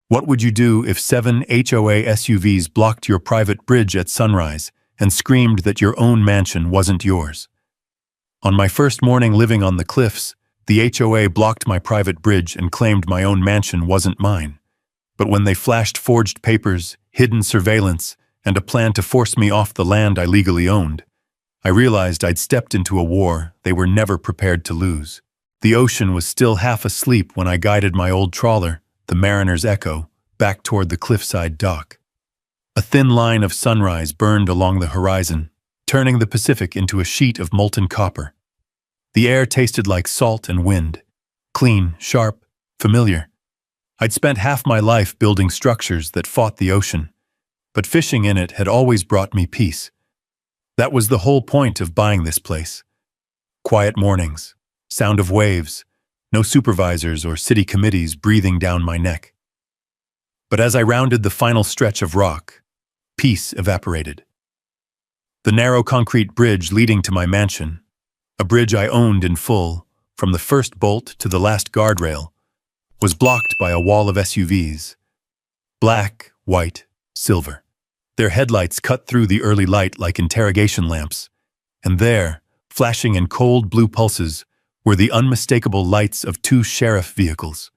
What would you do if 7 HOA SUVs blocked your private bridge at sunrise and screamed that your own mansion wasn't yours? On my first morning living on the cliffs, the HOA blocked my private bridge and claimed my own mansion wasn't mine. But when they flashed forged papers, hidden surveillance, and a plan to force me off the land I legally owned, I realized I'd stepped into a war they were never prepared to lose. The ocean was still half asleep when I guided my old trawler, the Mariner's Echo, back toward the Cliffside dock. A thin line of sunrise burned along the horizon, turning the Pacific into a sheet of molten copper. The air tasted like salt and wind, clean, sharp, familiar. I'd spent half my life building structures that fought the ocean, but fishing in it had always brought me peace. That was the whole point of buying this place. Quiet mornings, sound of waves, no supervisors or city committees breathing down my neck. But as I rounded the final stretch of rock, peace evaporated. The narrow concrete bridge leading to my mansion, a bridge I owned in full, from the first bolt to the last guardrail, was blocked by a wall of SUVs. Black, white, silver. Their headlights cut through the early light like interrogation lamps, and there, flashing in cold blue pulses, were the unmistakable lights of 2 sheriff vehicles.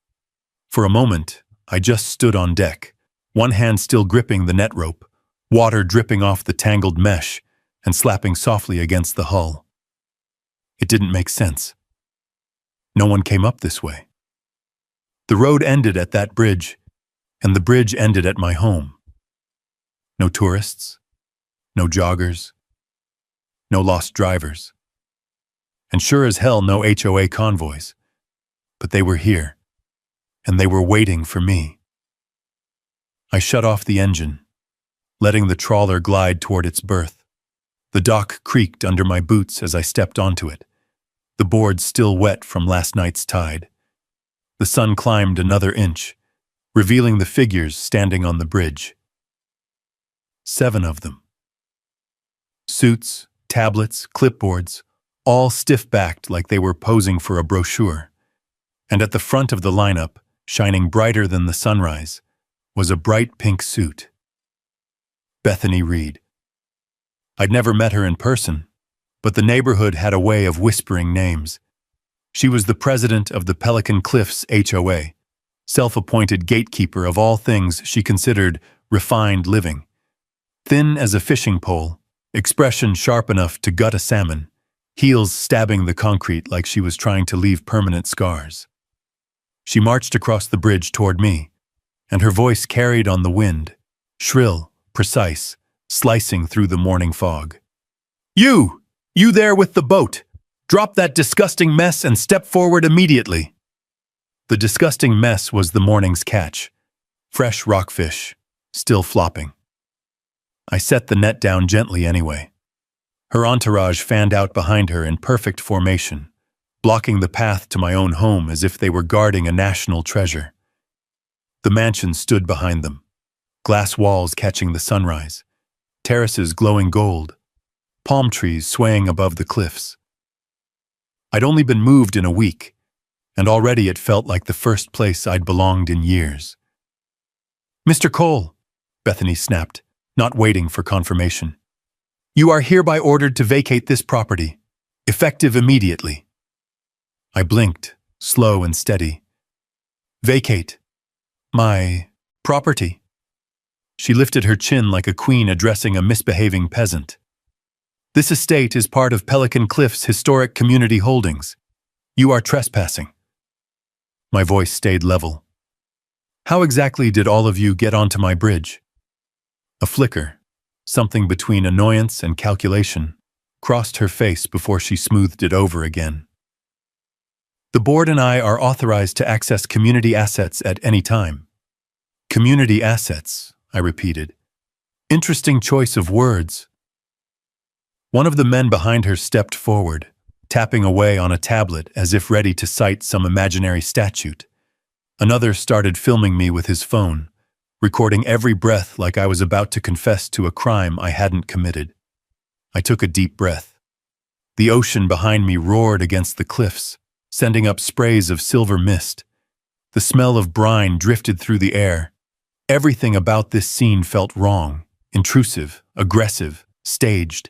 For a moment, I just stood on deck, one hand still gripping the net rope, water dripping off the tangled mesh and slapping softly against the hull. It didn't make sense. No one came up this way. The road ended at that bridge, and the bridge ended at my home. No tourists, no joggers, no lost drivers, and sure as hell no HOA convoys. But they were here, and they were waiting for me. I shut off the engine, letting the trawler glide toward its berth. The dock creaked under my boots as I stepped onto it, the boards still wet from last night's tide. The sun climbed another inch, revealing the figures standing on the bridge. 7 of them. Suits, tablets, clipboards, all stiff-backed like they were posing for a brochure. And at the front of the lineup, shining brighter than the sunrise, was a bright pink suit. Bethany Reed. I'd never met her in person, but the neighborhood had a way of whispering names. She was the president of the Pelican Cliffs HOA, self-appointed gatekeeper of all things she considered refined living. Thin as a fishing pole, expression sharp enough to gut a salmon, heels stabbing the concrete like she was trying to leave permanent scars. She marched across the bridge toward me, and her voice carried on the wind, shrill, precise, slicing through the morning fog. You there with the boat! Drop that disgusting mess and step forward immediately!" The disgusting mess was the morning's catch. Fresh rockfish, still flopping. I set the net down gently anyway. Her entourage fanned out behind her in perfect formation, blocking the path to my own home as if they were guarding a national treasure. The mansion stood behind them, glass walls catching the sunrise, terraces glowing gold, palm trees swaying above the cliffs. I'd only been moved in a week, and already it felt like the first place I'd belonged in years. "Mr. Cole," Bethany snapped, not waiting for confirmation. "You are hereby ordered to vacate this property, effective immediately." I blinked, slow and steady. "Vacate my property?" She lifted her chin like a queen addressing a misbehaving peasant. "This estate is part of Pelican Cliffs Historic Community Holdings. You are trespassing." My voice stayed level. "How exactly did all of you get onto my bridge?" A flicker, something between annoyance and calculation, crossed her face before she smoothed it over again. "The board and I are authorized to access community assets at any time." "Community assets," I repeated. "Interesting choice of words." One of the men behind her stepped forward, tapping away on a tablet as if ready to cite some imaginary statute. Another started filming me with his phone, recording every breath like I was about to confess to a crime I hadn't committed. I took a deep breath. The ocean behind me roared against the cliffs, sending up sprays of silver mist. The smell of brine drifted through the air, Everything about this scene felt wrong, intrusive, aggressive, staged.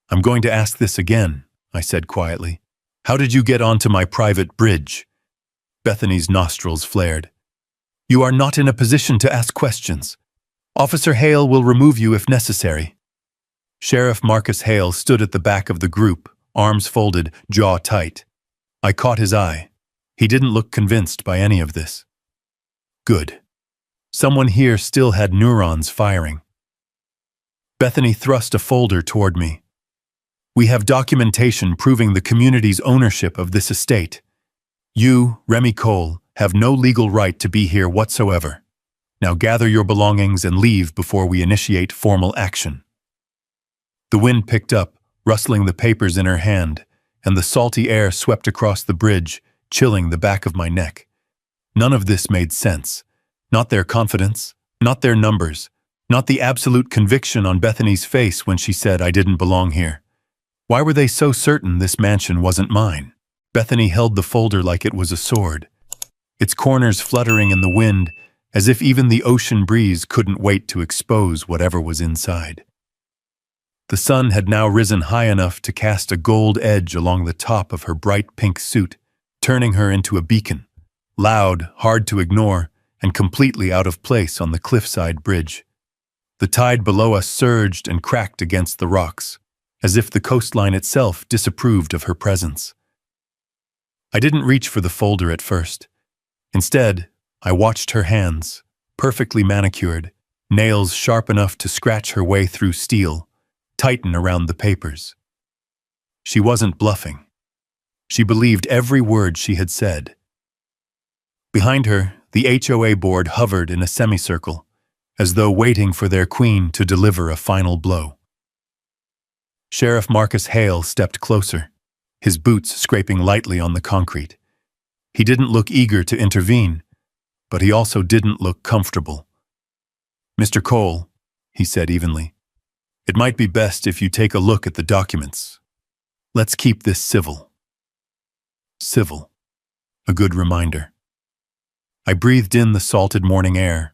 "I'm going to ask this again," I said quietly. "How did you get onto my private bridge?" Bethany's nostrils flared. "You are not in a position to ask questions. Officer Hale will remove you if necessary." Sheriff Marcus Hale stood at the back of the group, arms folded, jaw tight. I caught his eye. He didn't look convinced by any of this. Good. Someone here still had neurons firing. Bethany thrust a folder toward me. "We have documentation proving the community's ownership of this estate. You, Remy Cole, have no legal right to be here whatsoever. Now gather your belongings and leave before we initiate formal action." The wind picked up, rustling the papers in her hand, and the salty air swept across the bridge, chilling the back of my neck. None of this made sense. Not their confidence, not their numbers, not the absolute conviction on Bethany's face when she said I didn't belong here. Why were they so certain this mansion wasn't mine? Bethany held the folder like it was a sword, its corners fluttering in the wind, as if even the ocean breeze couldn't wait to expose whatever was inside. The sun had now risen high enough to cast a gold edge along the top of her bright pink suit, turning her into a beacon, loud, hard to ignore, and completely out of place on the Cliffside bridge. The tide below us surged and cracked against the rocks, as if the coastline itself disapproved of her presence. I didn't reach for the folder at first. Instead, I watched her hands, perfectly manicured, nails sharp enough to scratch her way through steel, tighten around the papers. She wasn't bluffing. She believed every word she had said. Behind her, the HOA board hovered in a semicircle, as though waiting for their queen to deliver a final blow. Sheriff Marcus Hale stepped closer, his boots scraping lightly on the concrete. He didn't look eager to intervene, but he also didn't look comfortable. "Mr. Cole," he said evenly, "it might be best if you take a look at the documents. Let's keep this civil." Civil. A good reminder. I breathed in the salted morning air,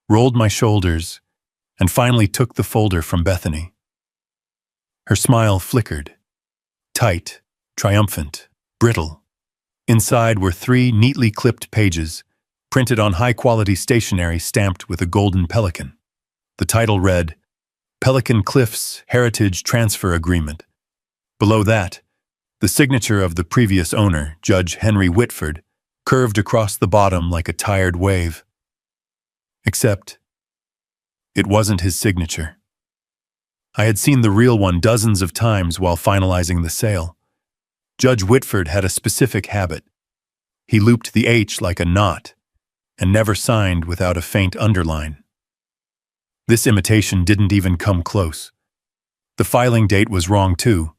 rolled my shoulders, and finally took the folder from Bethany. Her smile flickered. Tight, triumphant, brittle. Inside were 3 neatly clipped pages, printed on high-quality stationery stamped with a golden pelican. The title read, "Pelican Cliffs Heritage Transfer Agreement." Below that, the signature of the previous owner, Judge Henry Whitford, curved across the bottom like a tired wave. Except, it wasn't his signature. I had seen the real one dozens of times while finalizing the sale. Judge Whitford had a specific habit. He looped the H like a knot, and never signed without a faint underline. This imitation didn't even come close. The filing date was wrong too,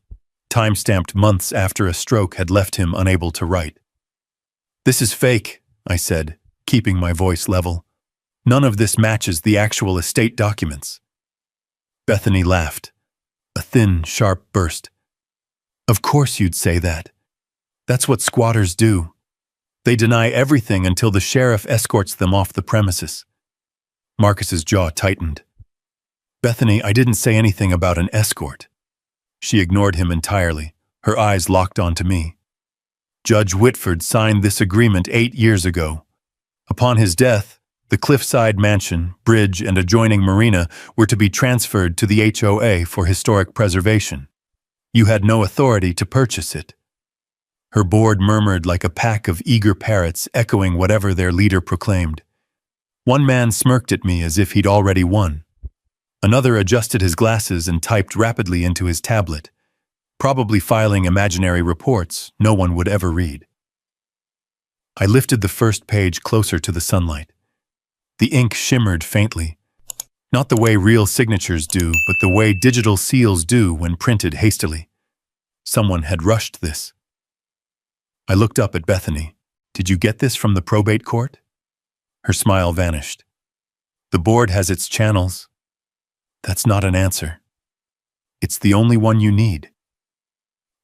time-stamped months after a stroke had left him unable to write. "This is fake," I said, keeping my voice level. "None of this matches the actual estate documents." Bethany laughed, a thin, sharp burst. "Of course you'd say that. That's what squatters do. They deny everything until the sheriff escorts them off the premises." Marcus's jaw tightened. "Bethany, I didn't say anything about an escort." She ignored him entirely, her eyes locked onto me. "Judge Whitford signed this agreement 8 years ago. Upon his death, the Cliffside mansion, bridge, and adjoining marina were to be transferred to the HOA for historic preservation. You had no authority to purchase it." Her board murmured like a pack of eager parrots echoing whatever their leader proclaimed. One man smirked at me as if he'd already won. Another adjusted his glasses and typed rapidly into his tablet, probably filing imaginary reports no one would ever read. I lifted the first page closer to the sunlight. The ink shimmered faintly, not the way real signatures do, but the way digital seals do when printed hastily. Someone had rushed this. I looked up at Bethany. "Did you get this from the probate court?" Her smile vanished. "The board has its channels." "That's not an answer. It's the only one you need."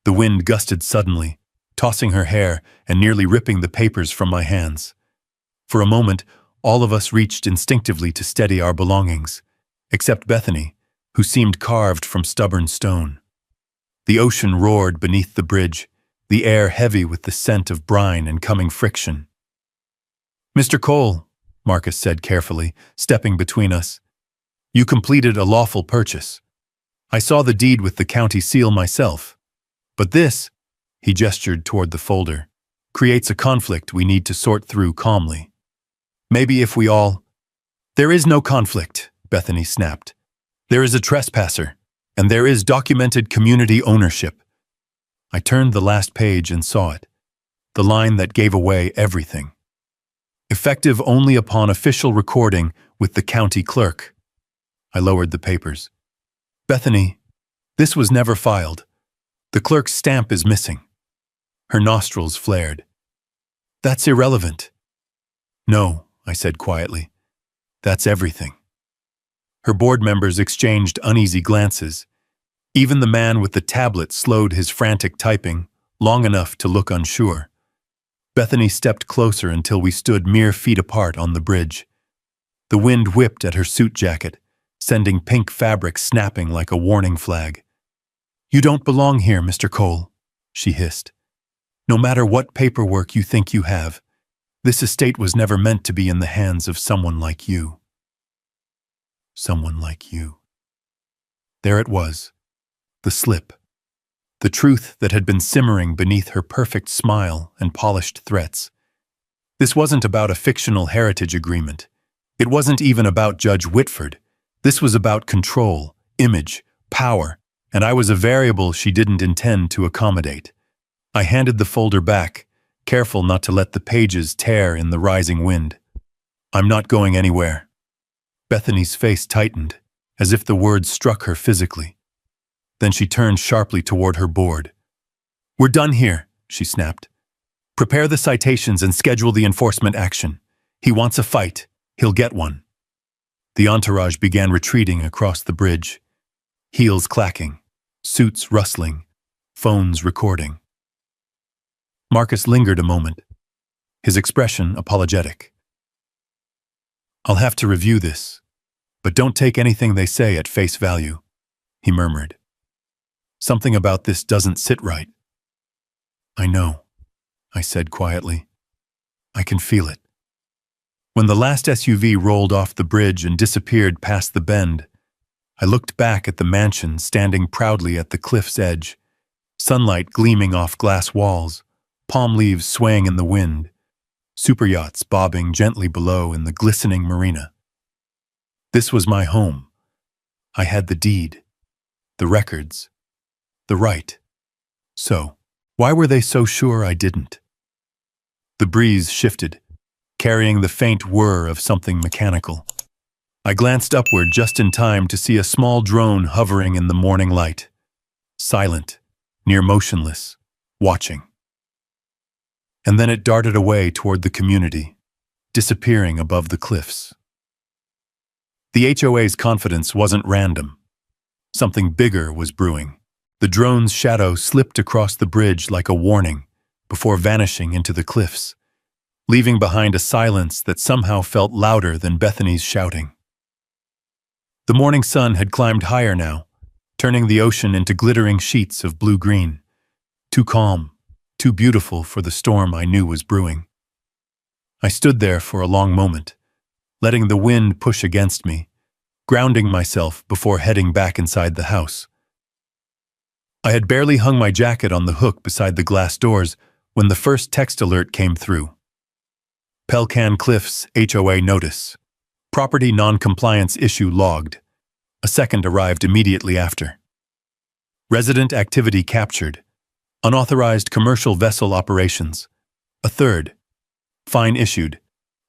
The wind gusted suddenly, tossing her hair and nearly ripping the papers from my hands. For a moment, All of us reached instinctively to steady our belongings, except Bethany, who seemed carved from stubborn stone. The ocean roared beneath the bridge, the air heavy with the scent of brine and coming friction. "Mr. Cole," Marcus said carefully, stepping between us, "you completed a lawful purchase. I saw the deed with the county seal myself. But this," he gestured toward the folder, "creates a conflict we need to sort through calmly. Maybe if we all—" "There is no conflict," Bethany snapped. "There is a trespasser, and there is documented community ownership." I turned the last page and saw it, the line that gave away everything. "Effective only upon official recording with the county clerk." I lowered the papers. "Bethany, this was never filed. The clerk's stamp is missing." Her nostrils flared. "That's irrelevant." "No," I said quietly. "That's everything." Her board members exchanged uneasy glances. Even the man with the tablet slowed his frantic typing, long enough to look unsure. Bethany stepped closer until we stood mere feet apart on the bridge. The wind whipped at her suit jacket, sending pink fabric snapping like a warning flag. "You don't belong here, Mr. Cole," she hissed. "No matter what paperwork you think you have, this estate was never meant to be in the hands of someone like you." Someone like you. There it was, the slip. The truth that had been simmering beneath her perfect smile and polished threats. This wasn't about a fictional heritage agreement. It wasn't even about Judge Whitford. This was about control, image, power, and I was a variable she didn't intend to accommodate. I handed the folder back, careful not to let the pages tear in the rising wind. "I'm not going anywhere." Bethany's face tightened, as if the words struck her physically. Then she turned sharply toward her board. "We're done here," she snapped. "Prepare the citations and schedule the enforcement action. He wants a fight. He'll get one." The entourage began retreating across the bridge, heels clacking, suits rustling, phones recording. Marcus lingered a moment, his expression apologetic. "I'll have to review this, but don't take anything they say at face value," he murmured. "Something about this doesn't sit right." "I know," I said quietly. "I can feel it." When the last SUV rolled off the bridge and disappeared past the bend, I looked back at the mansion standing proudly at the cliff's edge, sunlight gleaming off glass walls, palm leaves swaying in the wind, superyachts bobbing gently below in the glistening marina. This was my home. I had the deed, the records, the right. So, why were they so sure I didn't? The breeze shifted, carrying the faint whir of something mechanical. I glanced upward just in time to see a small drone hovering in the morning light, silent, near motionless, watching. And then it darted away toward the community, disappearing above the cliffs. The HOA's confidence wasn't random. Something bigger was brewing. The drone's shadow slipped across the bridge like a warning before vanishing into the cliffs, leaving behind a silence that somehow felt louder than Bethany's shouting. The morning sun had climbed higher now, turning the ocean into glittering sheets of blue-green, too calm, too beautiful for the storm I knew was brewing. I stood there for a long moment, letting the wind push against me, grounding myself before heading back inside the house. I had barely hung my jacket on the hook beside the glass doors when the first text alert came through. Pelcan Cliffs HOA notice. Property non-compliance issue logged. A second arrived immediately after. Resident activity captured. Unauthorized commercial vessel operations. A third. Fine issued.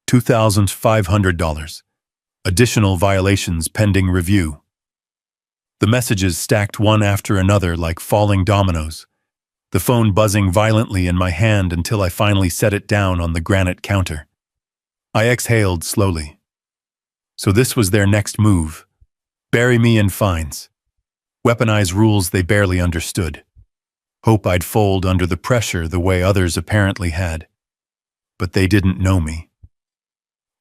$2,500. Additional violations pending review. The messages stacked one after another like falling dominoes, the phone buzzing violently in my hand until I finally set it down on the granite counter. I exhaled slowly. So this was their next move. Bury me in fines. Weaponize rules they barely understood. Hope I'd fold under the pressure the way others apparently had. But they didn't know me.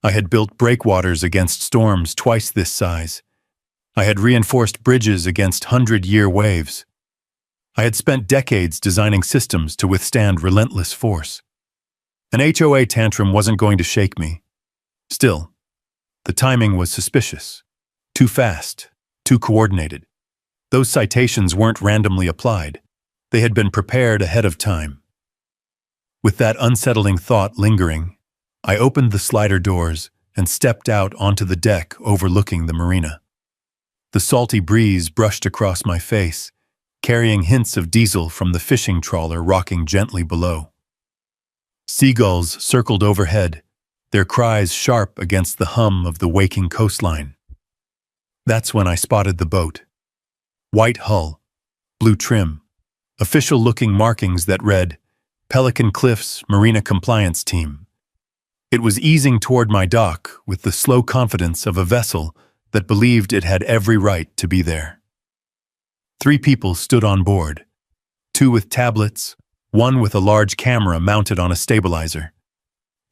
I had built breakwaters against storms twice this size. I had reinforced bridges against 100-year waves. I had spent decades designing systems to withstand relentless force. An HOA tantrum wasn't going to shake me. Still, the timing was suspicious. Too fast, too coordinated. Those citations weren't randomly applied. They had been prepared ahead of time. With that unsettling thought lingering, I opened the slider doors and stepped out onto the deck overlooking the marina. The salty breeze brushed across my face, carrying hints of diesel from the fishing trawler rocking gently below. Seagulls circled overhead, their cries sharp against the hum of the waking coastline. That's when I spotted the boat. White hull, blue trim, official-looking markings that read, Pelican Cliffs Marina Compliance Team. It was easing toward my dock with the slow confidence of a vessel that believed it had every right to be there. 3 people stood on board, 2 with tablets, 1 with a large camera mounted on a stabilizer.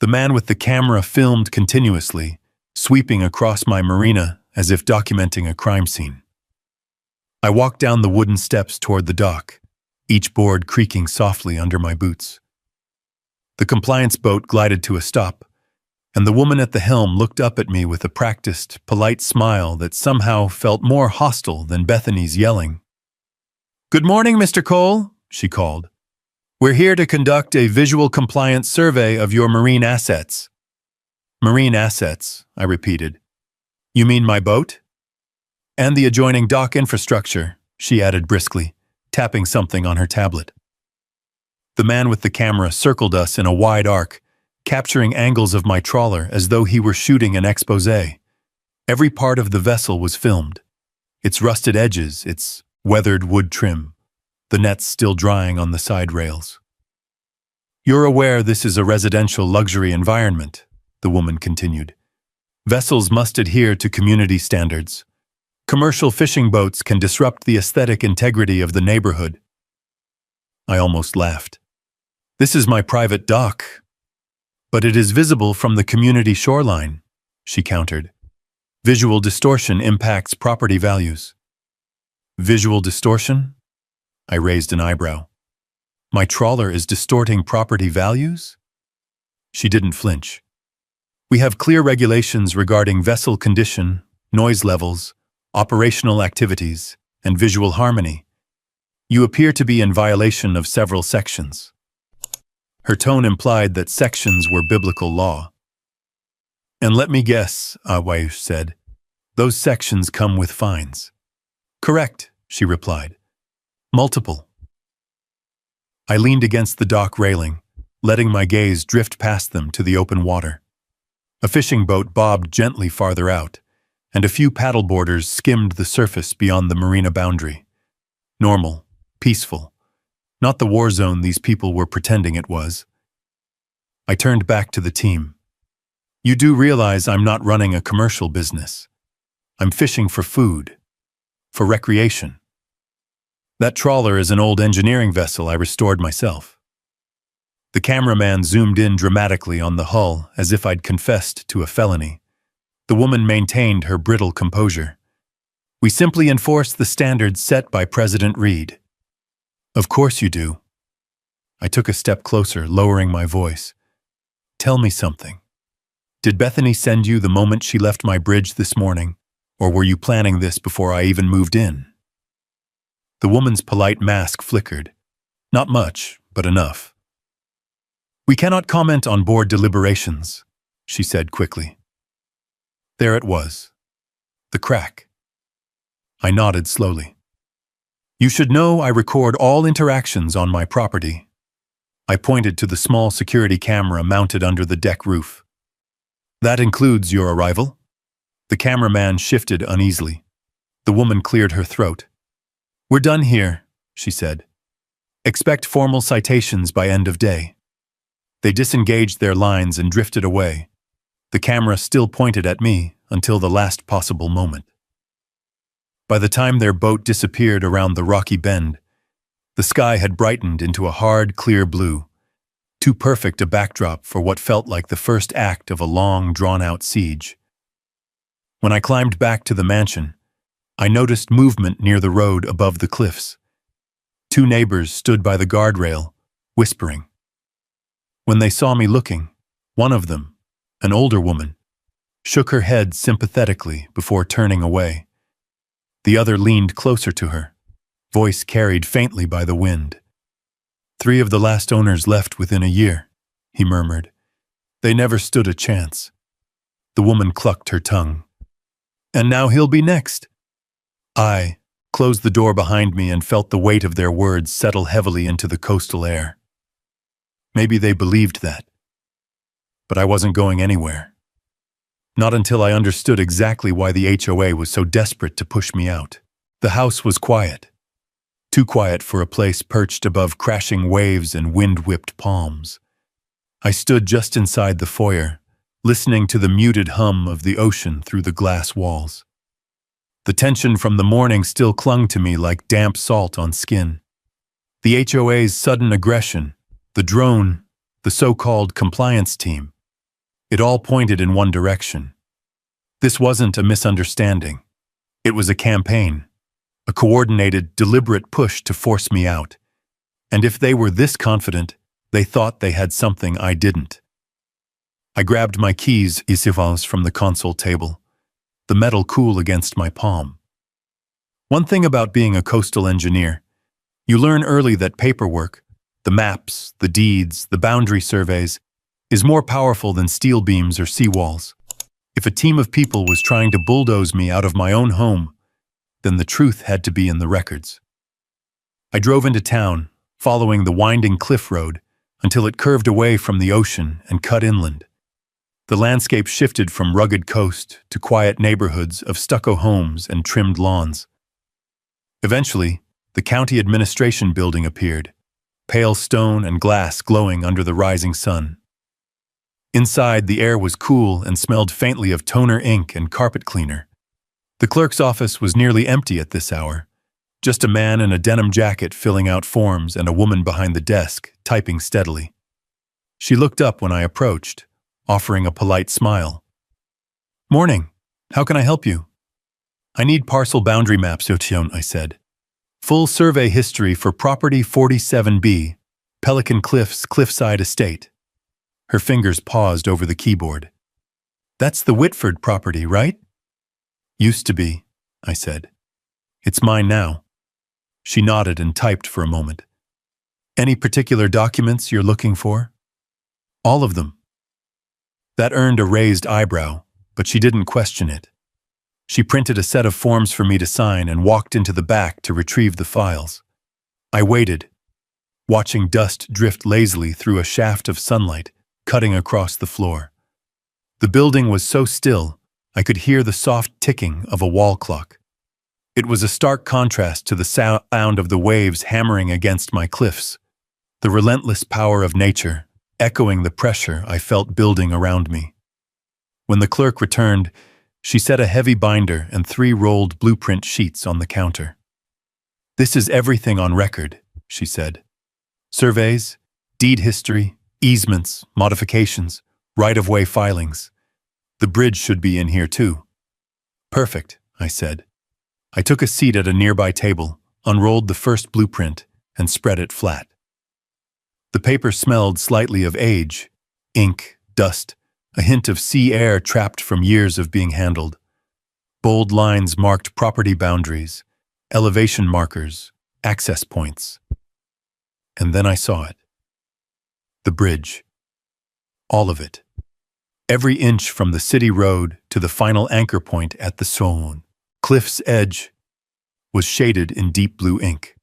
The man with the camera filmed continuously, sweeping across my marina as if documenting a crime scene. I walked down the wooden steps toward the dock, each board creaking softly under my boots. The compliance boat glided to a stop, and the woman at the helm looked up at me with a practiced, polite smile that somehow felt more hostile than Bethany's yelling. "Good morning, Mr. Cole," she called. "We're here to conduct a visual compliance survey of your marine assets." "Marine assets," I repeated. "You mean my boat?" "And the adjoining dock infrastructure," she added briskly, tapping something on her tablet. The man with the camera circled us in a wide arc, capturing angles of my trawler as though he were shooting an exposé. Every part of the vessel was filmed. Its rusted edges, its weathered wood trim, the nets still drying on the side rails. "You're aware this is a residential luxury environment," the woman continued. "Vessels must adhere to community standards. Commercial fishing boats can disrupt the aesthetic integrity of the neighborhood." I almost laughed. "This is my private dock." "But it is visible from the community shoreline," she countered. "Visual distortion impacts property values." "Visual distortion?" I raised an eyebrow. "My trawler is distorting property values?" She didn't flinch. "We have clear regulations regarding vessel condition, noise levels, operational activities, and visual harmony. You appear to be in violation of several sections." Her tone implied that sections were biblical law. "And let me guess," Awaish said, "those sections come with fines." "Correct," she replied. "Multiple." I leaned against the dock railing, letting my gaze drift past them to the open water. A fishing boat bobbed gently farther out, and a few paddleboarders skimmed the surface beyond the marina boundary. Normal, peaceful, not the war zone these people were pretending it was. I turned back to the team. "You do realize I'm not running a commercial business. I'm fishing for food, for recreation. That trawler is an old engineering vessel I restored myself." The cameraman zoomed in dramatically on the hull as if I'd confessed to a felony. The woman maintained her brittle composure. "We simply enforce the standards set by President Reed." "Of course you do." I took a step closer, lowering my voice. "Tell me something. Did Bethany send you the moment she left my bridge this morning, or were you planning this before I even moved in?" The woman's polite mask flickered. Not much, but enough. "We cannot comment on board deliberations," she said quickly. There it was. The crack. I nodded slowly. "You should know I record all interactions on my property." I pointed to the small security camera mounted under the deck roof. "That includes your arrival?" The cameraman shifted uneasily. The woman cleared her throat. "We're done here," she said. "Expect formal citations by end of day." They disengaged their lines and drifted away. The camera still pointed at me until the last possible moment. By the time their boat disappeared around the rocky bend, the sky had brightened into a hard, clear blue. too perfect a backdrop for what felt like the first act of a long, drawn-out siege. When I climbed back to the mansion, I noticed movement near the road above the cliffs. Two neighbors stood by the guardrail, whispering. When they saw me looking, one of them, an older woman, shook her head sympathetically before turning away. The other leaned closer to her, voice carried faintly by the wind. 3 of the last owners left within a year, he murmured. They never stood a chance. The woman clucked her tongue. And now he'll be next. I closed the door behind me and felt the weight of their words settle heavily into the coastal air. Maybe they believed that. But I wasn't going anywhere. Not until I understood exactly why the HOA was so desperate to push me out. The house was quiet. Too quiet for a place perched above crashing waves and wind-whipped palms. I stood just inside the foyer, listening to the muted hum of the ocean through the glass walls. The tension from the morning still clung to me like damp salt on skin. The HOA's sudden aggression, the drone, the so-called compliance team, it all pointed in one direction. This wasn't a misunderstanding. It was a campaign, a coordinated, deliberate push to force me out. And if they were this confident, they thought they had something I didn't. I grabbed my keys from the console table, the metal cool against my palm. One thing about being a coastal engineer, you learn early that paperwork, the maps, the deeds, the boundary surveys, is more powerful than steel beams or seawalls. If a team of people was trying to bulldoze me out of my own home, then the truth had to be in the records. I drove into town, following the winding cliff road, until it curved away from the ocean and cut inland. The landscape shifted from rugged coast to quiet neighborhoods of stucco homes and trimmed lawns. Eventually, the county administration building appeared, pale stone and glass glowing under the rising sun. Inside, the air was cool and smelled faintly of toner ink and carpet cleaner. The clerk's office was nearly empty at this hour, just a man in a denim jacket filling out forms and a woman behind the desk, typing steadily. She looked up when I approached, offering a polite smile. "Morning. How can I help you?" "I need parcel boundary maps, I said. "Full survey history for property 47B, Pelican Cliffs, Cliffside Estate." Her fingers paused over the keyboard. "That's the Whitford property, right?" "Used to be," I said. "It's mine now." She nodded and typed for a moment. "Any particular documents you're looking for?" "All of them." That earned a raised eyebrow, but she didn't question it. She printed a set of forms for me to sign and walked into the back to retrieve the files. I waited, watching dust drift lazily through a shaft of sunlight cutting across the floor. The building was so still, I could hear the soft ticking of a wall clock. It was a stark contrast to the sound of the waves hammering against my cliffs, the relentless power of nature echoing the pressure I felt building around me. When the clerk returned, she set a heavy binder and 3 rolled blueprint sheets on the counter. "This is everything on record," she said. "Surveys, deed history, easements, modifications, right-of-way filings. The bridge should be in here too." "Perfect," I said. I took a seat at a nearby table, unrolled the first blueprint, and spread it flat. The paper smelled slightly of age, ink, dust, a hint of sea air trapped from years of being handled. Bold lines marked property boundaries, elevation markers, access points. And then I saw it. The bridge. All of it. Every inch from the city road to the final anchor point at the Sohn, cliff's edge, was shaded in deep blue ink.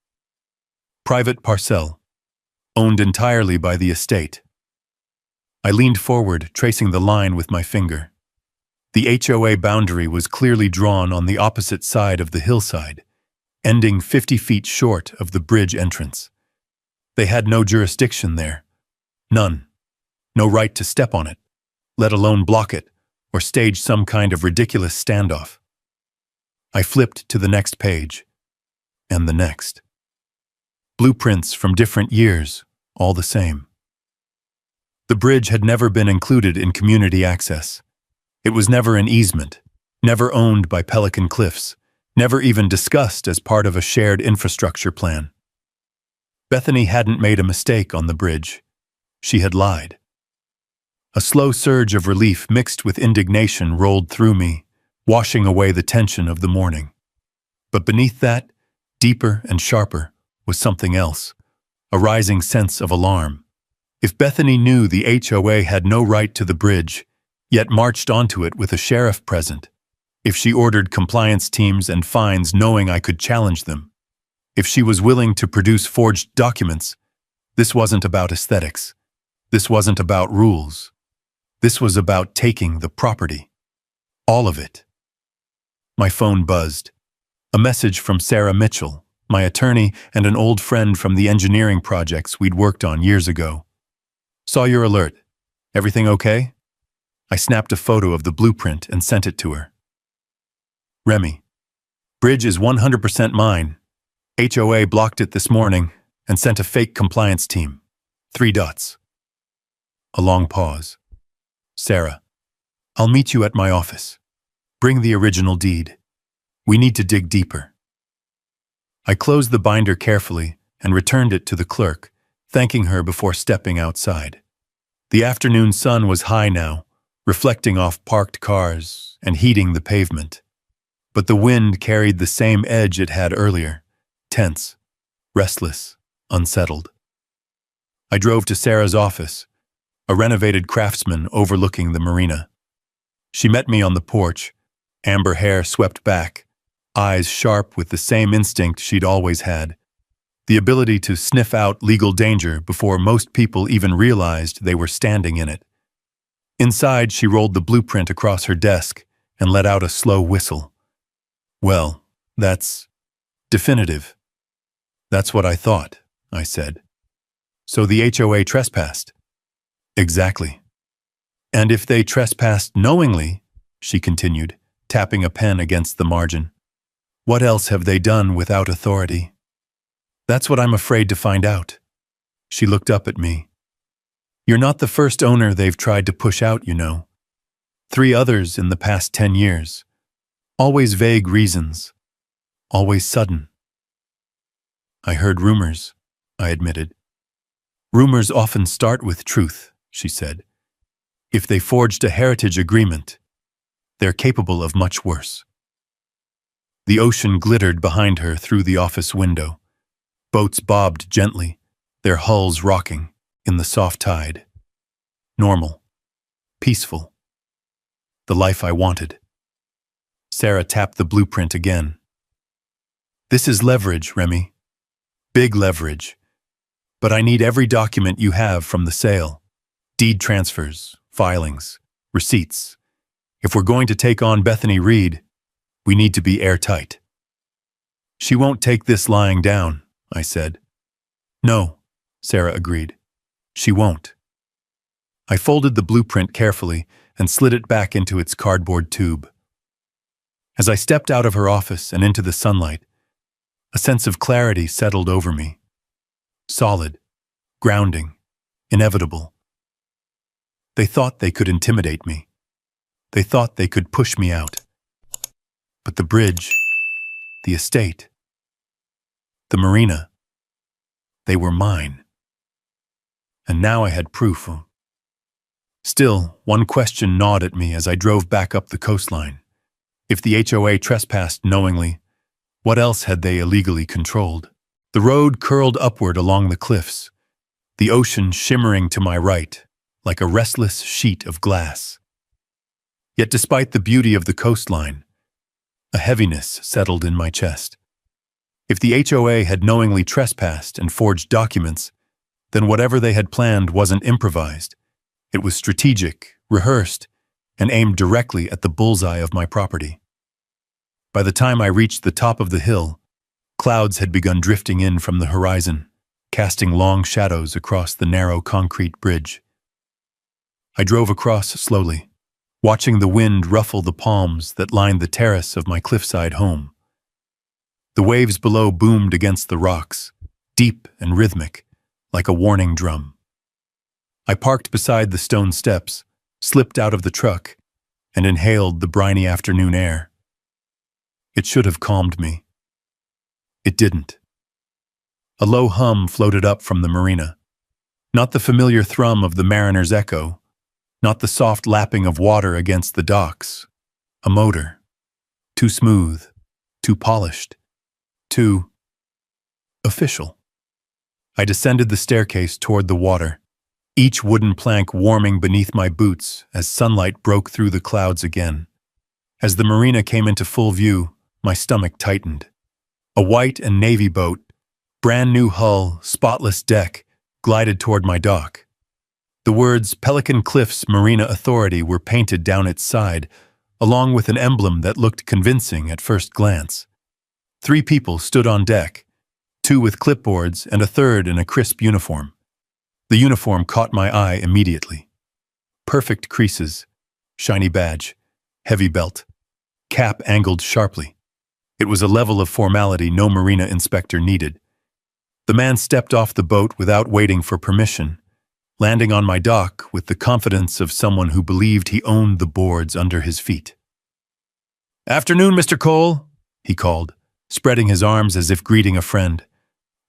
Private parcel, owned entirely by the estate. I leaned forward, tracing the line with my finger. The HOA boundary was clearly drawn on the opposite side of the hillside, ending 50 feet short of the bridge entrance. They had no jurisdiction there. None. No right to step on it, let alone block it or stage some kind of ridiculous standoff. I flipped to the next page, and the next. Blueprints from different years, all the same. The bridge had never been included in community access. It was never an easement, never owned by Pelican Cliffs, never even discussed as part of a shared infrastructure plan. Bethany hadn't made a mistake on the bridge. She had lied. A slow surge of relief mixed with indignation rolled through me, washing away the tension of the morning. But beneath that, deeper and sharper, was something else, a rising sense of alarm. If Bethany knew the HOA had no right to the bridge, yet marched onto it with a sheriff present, if she ordered compliance teams and fines knowing I could challenge them, if she was willing to produce forged documents, this wasn't about aesthetics. This wasn't about rules. This was about taking the property. All of it. My phone buzzed. A message from Sarah Mitchell, my attorney and an old friend from the engineering projects we'd worked on years ago. Saw your alert. Everything okay? I snapped a photo of the blueprint and sent it to her. Remy, bridge is 100% mine. HOA blocked it this morning and sent a fake compliance team. 3 dots. A long pause. Sarah, I'll meet you at my office. Bring the original deed. We need to dig deeper. I closed the binder carefully and returned it to the clerk, thanking her before stepping outside. The afternoon sun was high now, reflecting off parked cars and heating the pavement. But the wind carried the same edge it had earlier, tense, restless, unsettled. I drove to Sarah's office, a renovated craftsman overlooking the marina. She met me on the porch, amber hair swept back, eyes sharp with the same instinct she'd always had, the ability to sniff out legal danger before most people even realized they were standing in it. Inside, she rolled the blueprint across her desk and let out a slow whistle. Well, that's definitive. That's what I thought, I said. So the HOA trespassed? Exactly. And if they trespassed knowingly, she continued, tapping a pen against the margin, what else have they done without authority? That's what I'm afraid to find out. She looked up at me. You're not the first owner they've tried to push out, you know. 3 others in the past 10 years. Always vague reasons. Always sudden. I heard rumors, I admitted. Rumors often start with truth, she said. If they forged a heritage agreement, they're capable of much worse. The ocean glittered behind her through the office window. Boats bobbed gently, their hulls rocking in the soft tide. Normal. Peaceful. The life I wanted. Sarah tapped the blueprint again. This is leverage, Remy. Big leverage. But I need every document you have from the sale. Deed transfers, filings, receipts. If we're going to take on Bethany Reed, we need to be airtight. She won't take this lying down, I said. No, Sarah agreed. She won't. I folded the blueprint carefully and slid it back into its cardboard tube. As I stepped out of her office and into the sunlight, a sense of clarity settled over me. Solid, grounding, inevitable. They thought they could intimidate me. They thought they could push me out. But the bridge, the estate, the marina, they were mine. And now I had proof. Still, one question gnawed at me as I drove back up the coastline. If the HOA trespassed knowingly, what else had they illegally controlled? The road curled upward along the cliffs, the ocean shimmering to my right, like a restless sheet of glass. Yet despite the beauty of the coastline, a heaviness settled in my chest. If the HOA had knowingly trespassed and forged documents, then whatever they had planned wasn't improvised. It was strategic, rehearsed, and aimed directly at the bullseye of my property. By the time I reached the top of the hill, clouds had begun drifting in from the horizon, casting long shadows across the narrow concrete bridge. I drove across slowly, watching the wind ruffle the palms that lined the terrace of my cliffside home. The waves below boomed against the rocks, deep and rhythmic, like a warning drum. I parked beside the stone steps, slipped out of the truck, and inhaled the briny afternoon air. It should have calmed me. It didn't. A low hum floated up from the marina. Not the familiar thrum of the mariner's echo, not the soft lapping of water against the docks. A motor. Too smooth, too polished, too official. I descended the staircase toward the water, each wooden plank warming beneath my boots as sunlight broke through the clouds again. As the marina came into full view, my stomach tightened. A white and navy boat, brand new hull, spotless deck, glided toward my dock. The words Pelican Cliffs Marina Authority were painted down its side, along with an emblem that looked convincing at first glance. 3 people stood on deck, 2 with clipboards and a third in a crisp uniform. The uniform caught my eye immediately. Perfect creases, shiny badge, heavy belt, cap angled sharply. It was a level of formality no marina inspector needed. The man stepped off the boat without waiting for permission, landing on my dock with the confidence of someone who believed he owned the boards under his feet. "Afternoon, Mr. Cole," he called, spreading his arms as if greeting a friend.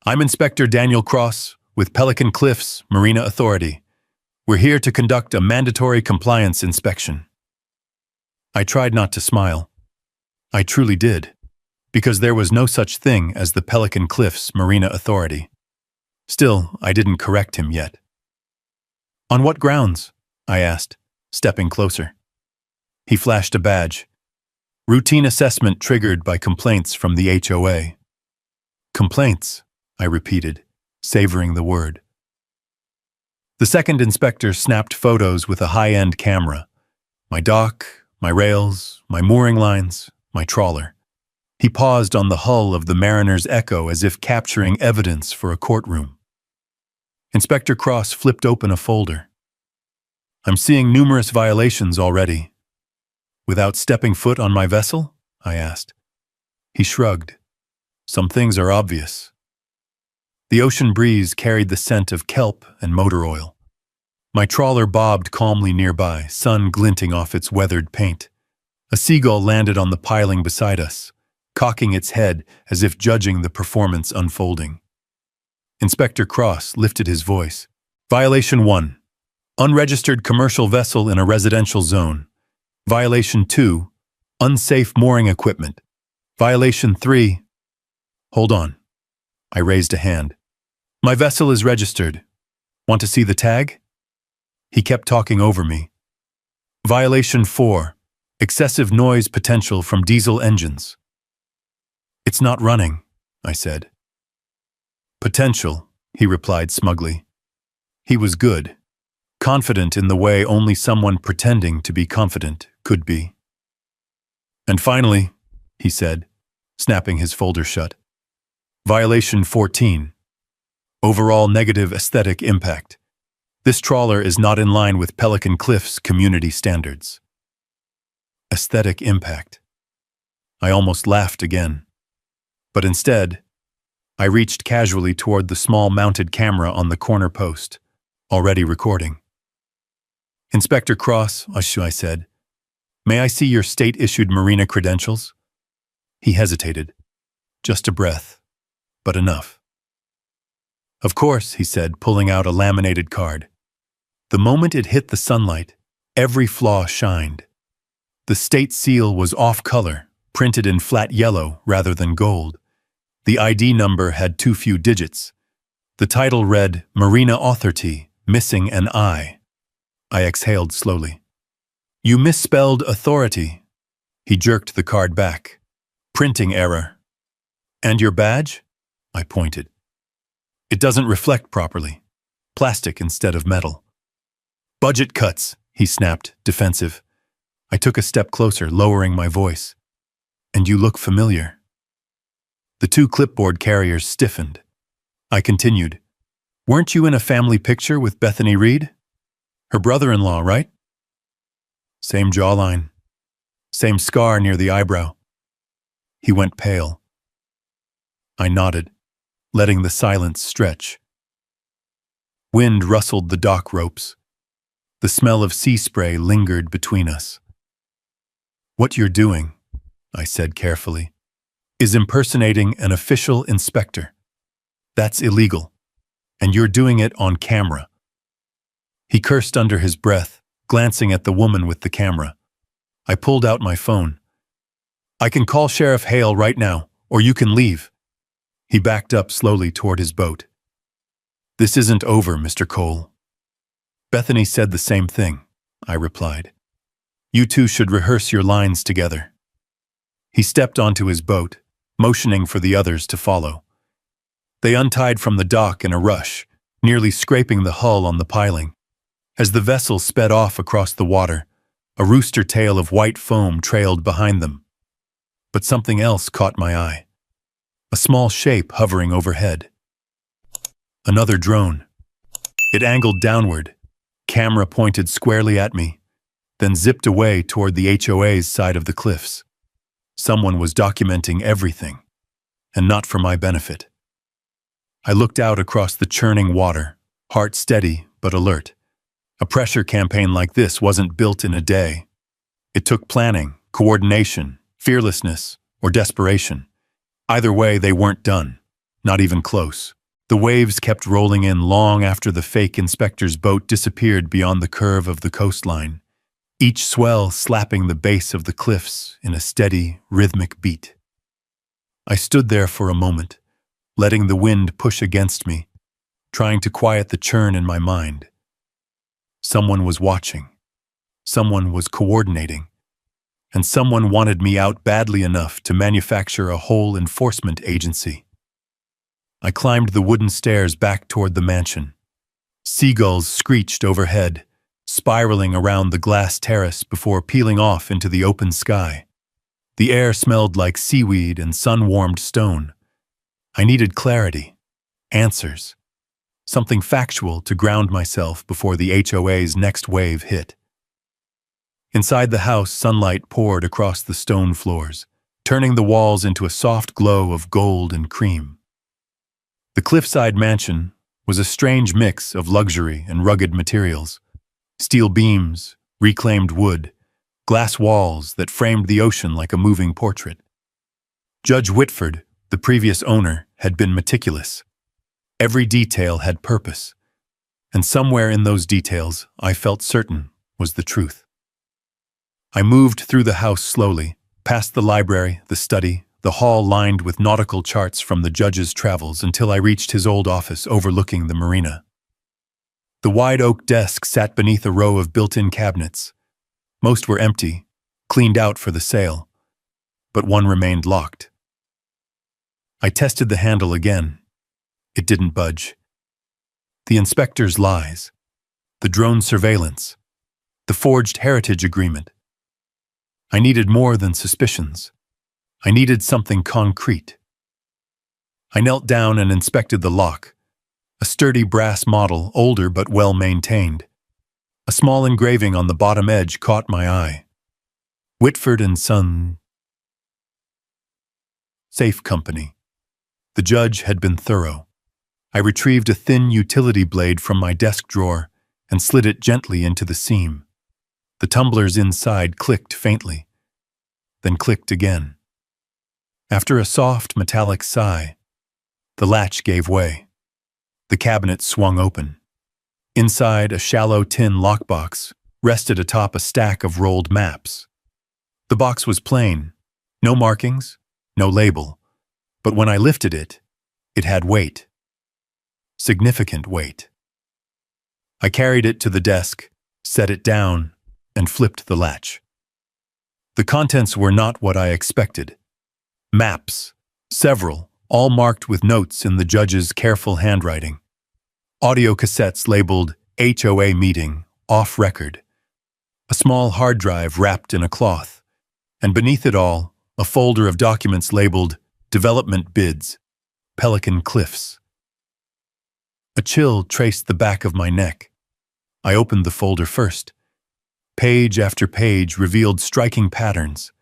"I'm Inspector Daniel Cross with Pelican Cliffs Marina Authority. We're here to conduct a mandatory compliance inspection." I tried not to smile. I truly did, because there was no such thing as the Pelican Cliffs Marina Authority. Still, I didn't correct him yet. "On what grounds?" I asked, stepping closer. He flashed a badge. "Routine assessment triggered by complaints from the HOA." "Complaints," I repeated, savoring the word. The second inspector snapped photos with a high-end camera. My dock, my rails, my mooring lines, my trawler. He paused on the hull of the Mariner's Echo as if capturing evidence for a courtroom. Inspector Cross flipped open a folder. "I'm seeing numerous violations already." "Without stepping foot on my vessel?" I asked. He shrugged. "Some things are obvious." The ocean breeze carried the scent of kelp and motor oil. My trawler bobbed calmly nearby, sun glinting off its weathered paint. A seagull landed on the piling beside us, cocking its head as if judging the performance unfolding. Inspector Cross lifted his voice. "Violation 1. Unregistered commercial vessel in a residential zone. Violation 2. Unsafe mooring equipment. Violation 3. Hold on." I raised a hand. "My vessel is registered. Want to see the tag?" He kept talking over me. Violation 4. Excessive noise potential from diesel engines. "It's not running," I said. "Potential," he replied smugly. He was good, confident in the way only someone pretending to be confident could be. "And finally," he said, snapping his folder shut, "Violation 14. Overall negative aesthetic impact. This trawler is not in line with Pelican Cliffs community standards." Aesthetic impact. I almost laughed again. But instead, I reached casually toward the small mounted camera on the corner post, already recording. "Inspector Cross," I said, "may I see your state-issued marina credentials?" He hesitated. Just a breath, but enough. "Of course," he said, pulling out a laminated card. The moment it hit the sunlight, every flaw shined. The state seal was off-color, printed in flat yellow rather than gold. The ID number had too few digits. The title read, "Marina Authority, missing an I." I exhaled slowly. "You misspelled authority." He jerked the card back. "Printing error." "And your badge?" I pointed. "It doesn't reflect properly. Plastic instead of metal." "Budget cuts," he snapped, defensive. I took a step closer, lowering my voice. "And you look familiar." The 2 clipboard carriers stiffened. I continued. "Weren't you in a family picture with Bethany Reed? Her brother-in-law, right?" Same jawline. Same scar near the eyebrow. He went pale. I nodded, letting the silence stretch. Wind rustled the dock ropes. The smell of sea spray lingered between us. "What you're doing," I said carefully, "is impersonating an official inspector. That's illegal, and you're doing it on camera." He cursed under his breath, glancing at the woman with the camera. I pulled out my phone. "I can call Sheriff Hale right now, or you can leave." He backed up slowly toward his boat. "This isn't over, Mr. Cole." "Bethany said the same thing," I replied. "You two should rehearse your lines together." He stepped onto his boat, motioning for the others to follow. They untied from the dock in a rush, nearly scraping the hull on the piling. As the vessel sped off across the water, a rooster tail of white foam trailed behind them. But something else caught my eye. A small shape hovering overhead. Another drone. It angled downward, camera pointed squarely at me, then zipped away toward the HOA's side of the cliffs. Someone was documenting everything, and not for my benefit. I looked out across the churning water, heart steady but alert. A pressure campaign like this wasn't built in a day. It took planning, coordination, fearlessness, or desperation. Either way, they weren't done, not even close. The waves kept rolling in long after the fake inspector's boat disappeared beyond the curve of the coastline, each swell slapping the base of the cliffs in a steady, rhythmic beat. I stood there for a moment, letting the wind push against me, trying to quiet the churn in my mind. Someone was watching. Someone was coordinating. And someone wanted me out badly enough to manufacture a whole enforcement agency. I climbed the wooden stairs back toward the mansion. Seagulls screeched overhead, spiraling around the glass terrace before peeling off into the open sky. The air smelled like seaweed and sun-warmed stone. I needed clarity, answers, something factual to ground myself before the HOA's next wave hit. Inside the house, sunlight poured across the stone floors, turning the walls into a soft glow of gold and cream. The Cliffside mansion was a strange mix of luxury and rugged materials. Steel beams, reclaimed wood, glass walls that framed the ocean like a moving portrait. Judge Whitford, the previous owner, had been meticulous. Every detail had purpose, and somewhere in those details, I felt certain, was the truth. I moved through the house slowly, past the library, the study, the hall lined with nautical charts from the judge's travels until I reached his old office overlooking the marina. The wide oak desk sat beneath a row of built-in cabinets. Most were empty, cleaned out for the sale, but one remained locked. I tested the handle again. It didn't budge. The inspector's lies, the drone surveillance, the forged heritage agreement. I needed more than suspicions. I needed something concrete. I knelt down and inspected the lock, a sturdy brass model, older but well-maintained. A small engraving on the bottom edge caught my eye. Whitford and Son Safe Company. The judge had been thorough. I retrieved a thin utility blade from my desk drawer and slid it gently into the seam. The tumblers inside clicked faintly, then clicked again. After a soft, metallic sigh, the latch gave way. The cabinet swung open. Inside, a shallow tin lockbox rested atop a stack of rolled maps. The box was plain, no markings, no label, but when I lifted it, it had weight. Significant weight. I carried it to the desk, set it down, and flipped the latch. The contents were not what I expected. Maps, several, all marked with notes in the judge's careful handwriting. Audio cassettes labeled HOA meeting, off record. A small hard drive wrapped in a cloth, and beneath it all, a folder of documents labeled development bids, Pelican Cliffs. A chill traced the back of my neck. I opened the folder first. Page after page revealed striking patterns.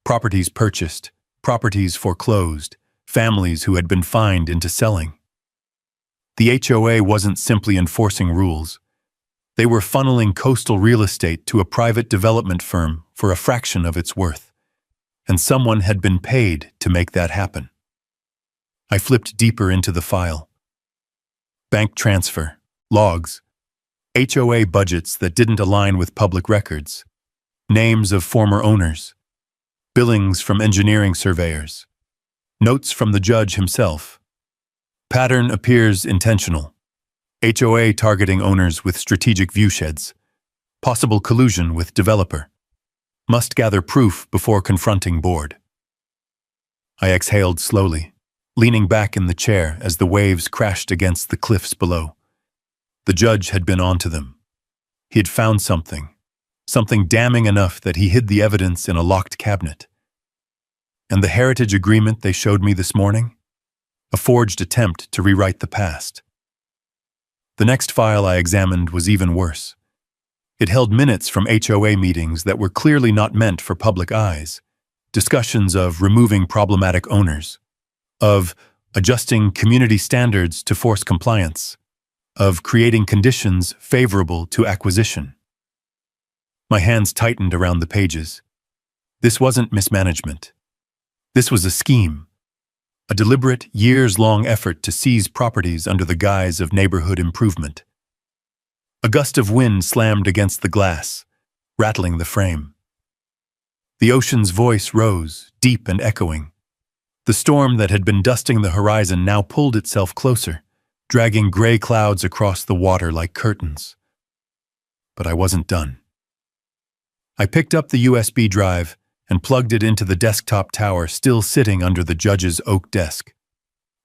Properties purchased, properties foreclosed, families who had been fined into selling. The HOA wasn't simply enforcing rules. They were funneling coastal real estate to a private development firm for a fraction of its worth. And someone had been paid to make that happen. I flipped deeper into the file. Bank transfer, logs, HOA budgets that didn't align with public records, names of former owners, billings from engineering surveyors, notes from the judge himself. Pattern appears intentional. HOA targeting owners with strategic viewsheds. Possible collusion with developer. Must gather proof before confronting board. I exhaled slowly, leaning back in the chair as the waves crashed against the cliffs below. The judge had been onto them. He had found something damning enough that he hid the evidence in a locked cabinet. And the heritage agreement they showed me this morning? A forged attempt to rewrite the past. The next file I examined was even worse. It held minutes from HOA meetings that were clearly not meant for public eyes. Discussions of removing problematic owners, of adjusting community standards to force compliance, of creating conditions favorable to acquisition. My hands tightened around the pages. This wasn't mismanagement. This was a scheme. A deliberate, years-long effort to seize properties under the guise of neighborhood improvement. A gust of wind slammed against the glass, rattling the frame. The ocean's voice rose, deep and echoing. The storm that had been dusting the horizon now pulled itself closer, dragging gray clouds across the water like curtains. But I wasn't done. I picked up the USB drive and plugged it into the desktop tower still sitting under the judge's oak desk.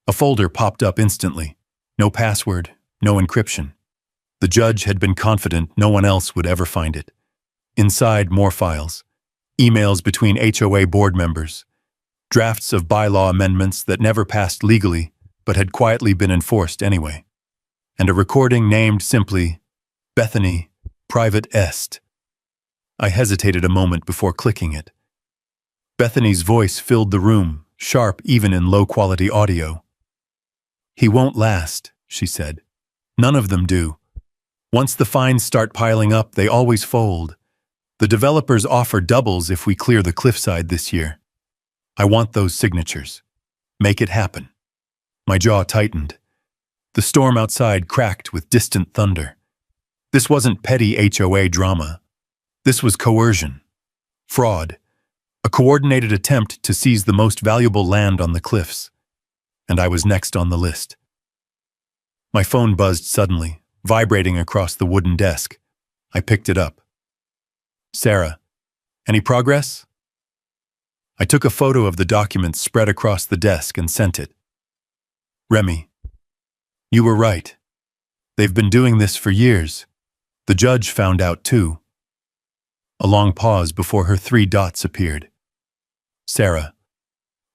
A folder popped up instantly. No password, no encryption. The judge had been confident no one else would ever find it. Inside, more files. Emails between HOA board members. Drafts of bylaw amendments that never passed legally, but had quietly been enforced anyway. And a recording named simply, Bethany, Private Est. I hesitated a moment before clicking it. Bethany's voice filled the room, sharp even in low-quality audio. "He won't last," she said. "None of them do. Once the fines start piling up, they always fold. The developers offer doubles if we clear the Cliffside this year. I want those signatures. Make it happen." My jaw tightened. The storm outside cracked with distant thunder. This wasn't petty HOA drama. This was coercion. Fraud. A coordinated attempt to seize the most valuable land on the cliffs. And I was next on the list. My phone buzzed suddenly, vibrating across the wooden desk. I picked it up. "Sarah, any progress?" I took a photo of the documents spread across the desk and sent it. "Remy, you were right. They've been doing this for years. The judge found out too." A long pause before her 3 dots appeared. "Sarah,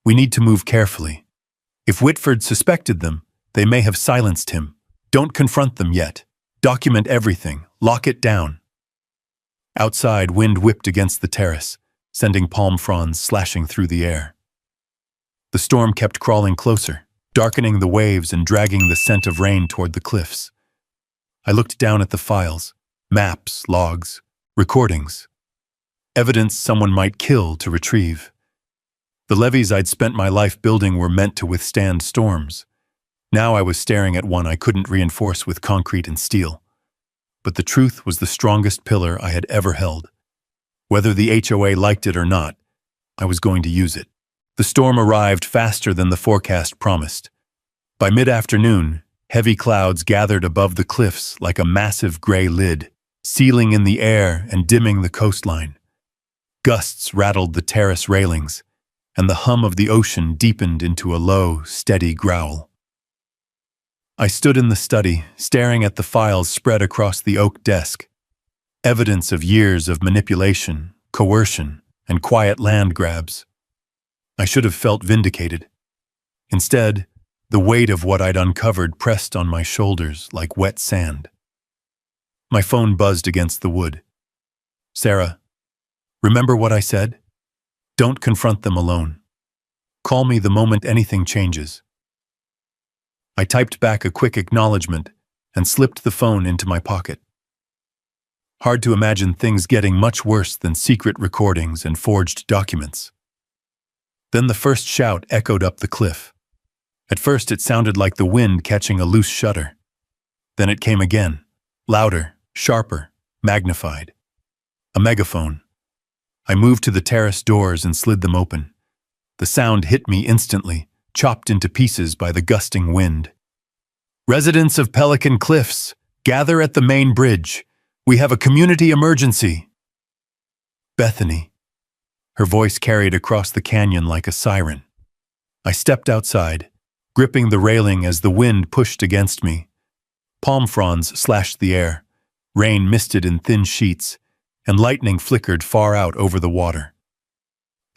we need to move carefully. If Whitford suspected them, they may have silenced him. Don't confront them yet. Document everything. Lock it down." Outside, wind whipped against the terrace, sending palm fronds slashing through the air. The storm kept crawling closer, darkening the waves and dragging the scent of rain toward the cliffs. I looked down at the files, maps, logs, recordings. Evidence someone might kill to retrieve. The levees I'd spent my life building were meant to withstand storms. Now I was staring at one I couldn't reinforce with concrete and steel. But the truth was the strongest pillar I had ever held. Whether the HOA liked it or not, I was going to use it. The storm arrived faster than the forecast promised. By mid-afternoon, heavy clouds gathered above the cliffs like a massive gray lid, sealing in the air and dimming the coastline. Gusts rattled the terrace railings, and the hum of the ocean deepened into a low, steady growl. I stood in the study, staring at the files spread across the oak desk. Evidence of years of manipulation, coercion, and quiet land grabs. I should have felt vindicated. Instead, the weight of what I'd uncovered pressed on my shoulders like wet sand. My phone buzzed against the wood. "Sarah, remember what I said? Don't confront them alone. Call me the moment anything changes." I typed back a quick acknowledgement and slipped the phone into my pocket. Hard to imagine things getting much worse than secret recordings and forged documents. Then the first shout echoed up the cliff. At first it sounded like the wind catching a loose shutter. Then it came again, louder, sharper, magnified. A megaphone. I moved to the terrace doors and slid them open. The sound hit me instantly, chopped into pieces by the gusting wind. Residents of Pelican Cliffs, gather at the main bridge. We have a community emergency. Bethany. Her voice carried across the canyon like a siren. I stepped outside, gripping the railing as the wind pushed against me. Palm fronds slashed the air, rain misted in thin sheets, and lightning flickered far out over the water.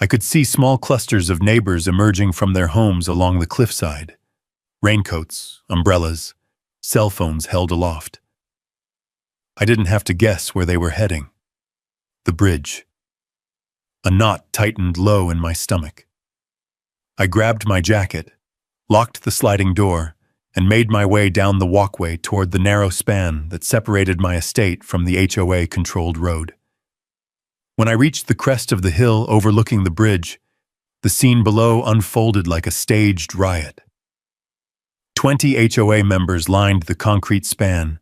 I could see small clusters of neighbors emerging from their homes along the cliffside. Raincoats, umbrellas, cell phones held aloft. I didn't have to guess where they were heading. The bridge. A knot tightened low in my stomach. I grabbed my jacket, locked the sliding door, and made my way down the walkway toward the narrow span that separated my estate from the HOA-controlled road. When I reached the crest of the hill overlooking the bridge, the scene below unfolded like a staged riot. 20 HOA members lined the concrete span,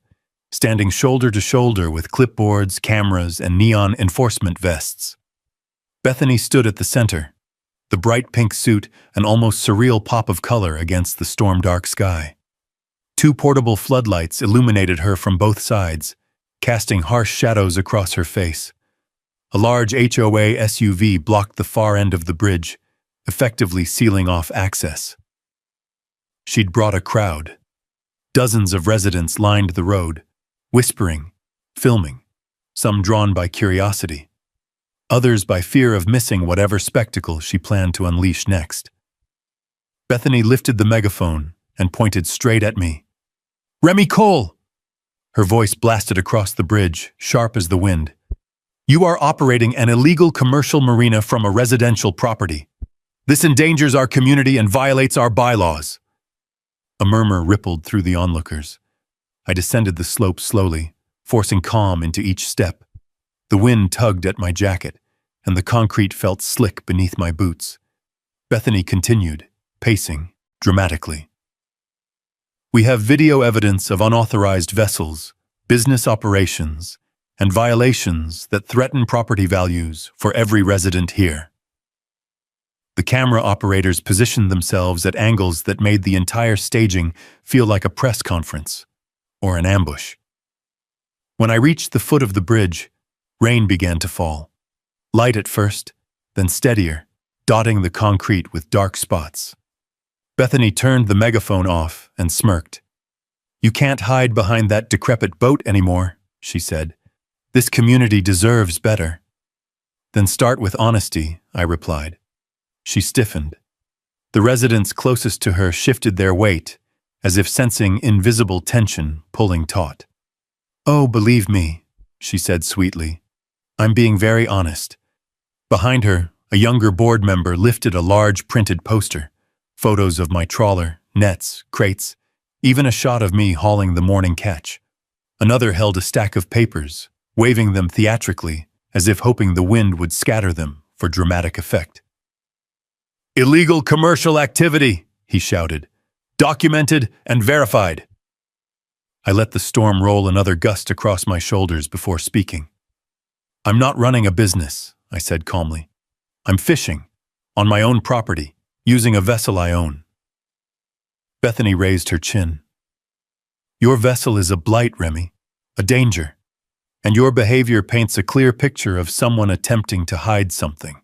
standing shoulder to shoulder with clipboards, cameras, and neon enforcement vests. Bethany stood at the center, the bright pink suit an almost surreal pop of color against the storm-dark sky. 2 portable floodlights illuminated her from both sides, casting harsh shadows across her face. A large HOA SUV blocked the far end of the bridge, effectively sealing off access. She'd brought a crowd. Dozens of residents lined the road, whispering, filming, some drawn by curiosity, others by fear of missing whatever spectacle she planned to unleash next. Bethany lifted the megaphone and pointed straight at me. "Remy Cole!" Her voice blasted across the bridge, sharp as the wind. "You are operating an illegal commercial marina from a residential property. This endangers our community and violates our bylaws." A murmur rippled through the onlookers. I descended the slope slowly, forcing calm into each step. The wind tugged at my jacket, and the concrete felt slick beneath my boots. Bethany continued, pacing dramatically. "We have video evidence of unauthorized vessels, business operations, and violations that threaten property values for every resident here." The camera operators positioned themselves at angles that made the entire staging feel like a press conference or an ambush. When I reached the foot of the bridge, rain began to fall. Light at first, then steadier, dotting the concrete with dark spots. Bethany turned the megaphone off and smirked. "You can't hide behind that decrepit boat anymore," she said. "This community deserves better." "Then start with honesty," I replied. She stiffened. The residents closest to her shifted their weight, as if sensing invisible tension pulling taut. "Oh, believe me," she said sweetly. "I'm being very honest." Behind her, a younger board member lifted a large printed poster, photos of my trawler, nets, crates, even a shot of me hauling the morning catch. Another held a stack of papers, waving them theatrically, as if hoping the wind would scatter them for dramatic effect. "Illegal commercial activity," he shouted. "Documented and verified." I let the storm roll another gust across my shoulders before speaking. "I'm not running a business," I said calmly. "I'm fishing, on my own property, using a vessel I own." Bethany raised her chin. "Your vessel is a blight, Remy, a danger, and your behavior paints a clear picture of someone attempting to hide something."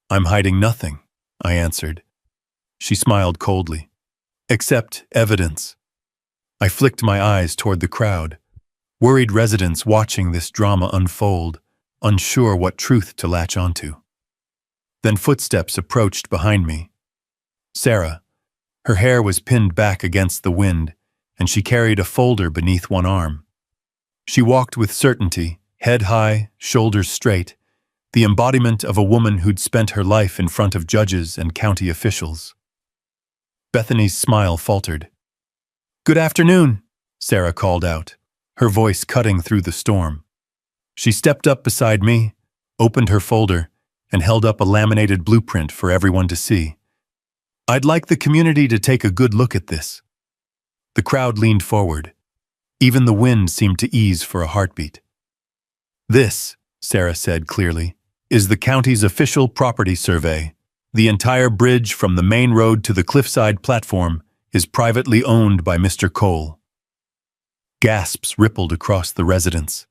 "I'm hiding nothing," I answered. She smiled coldly. "Except evidence." I flicked my eyes toward the crowd, worried residents watching this drama unfold, unsure what truth to latch onto. Then footsteps approached behind me. Sarah. Her hair was pinned back against the wind, and she carried a folder beneath one arm. She walked with certainty, head high, shoulders straight, the embodiment of a woman who'd spent her life in front of judges and county officials. Bethany's smile faltered. Good afternoon, Sarah called out, her voice cutting through the storm. She stepped up beside me, opened her folder, and held up a laminated blueprint for everyone to see. I'd like the community to take a good look at this. The crowd leaned forward. Even the wind seemed to ease for a heartbeat. This, Sarah said clearly, is the county's official property survey. The entire bridge from the main road to the Cliffside platform is privately owned by Mr. Cole. Gasps rippled across the residence.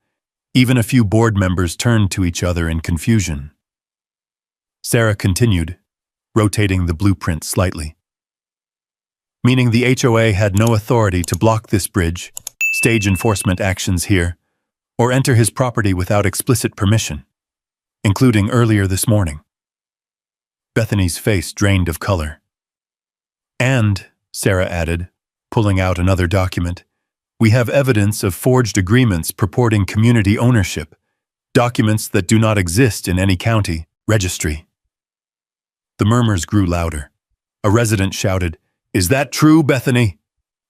Even a few board members turned to each other in confusion. Sarah continued, rotating the blueprint slightly. Meaning the HOA had no authority to block this bridge, stage enforcement actions here, or enter his property without explicit permission, including earlier this morning. Bethany's face drained of color. And, Sarah added, pulling out another document, we have evidence of forged agreements purporting community ownership, documents that do not exist in any county registry. The murmurs grew louder. A resident shouted, "Is that true, Bethany?"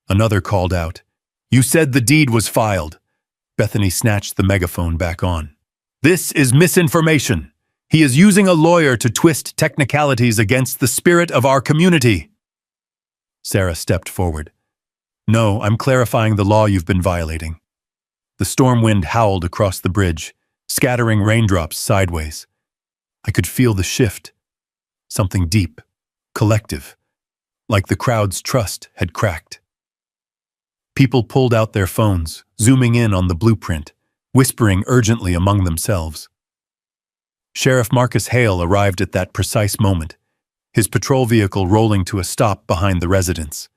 Another called out, "You said the deed was filed." Bethany snatched the megaphone back on. "This is misinformation. He is using a lawyer to twist technicalities against the spirit of our community." Sarah stepped forward. "No, I'm clarifying the law you've been violating." The storm wind howled across the bridge, scattering raindrops sideways. I could feel the shift. Something deep, collective, like the crowd's trust had cracked. People pulled out their phones, zooming in on the blueprint, whispering urgently among themselves. Sheriff Marcus Hale arrived at that precise moment, his patrol vehicle rolling to a stop behind the residence.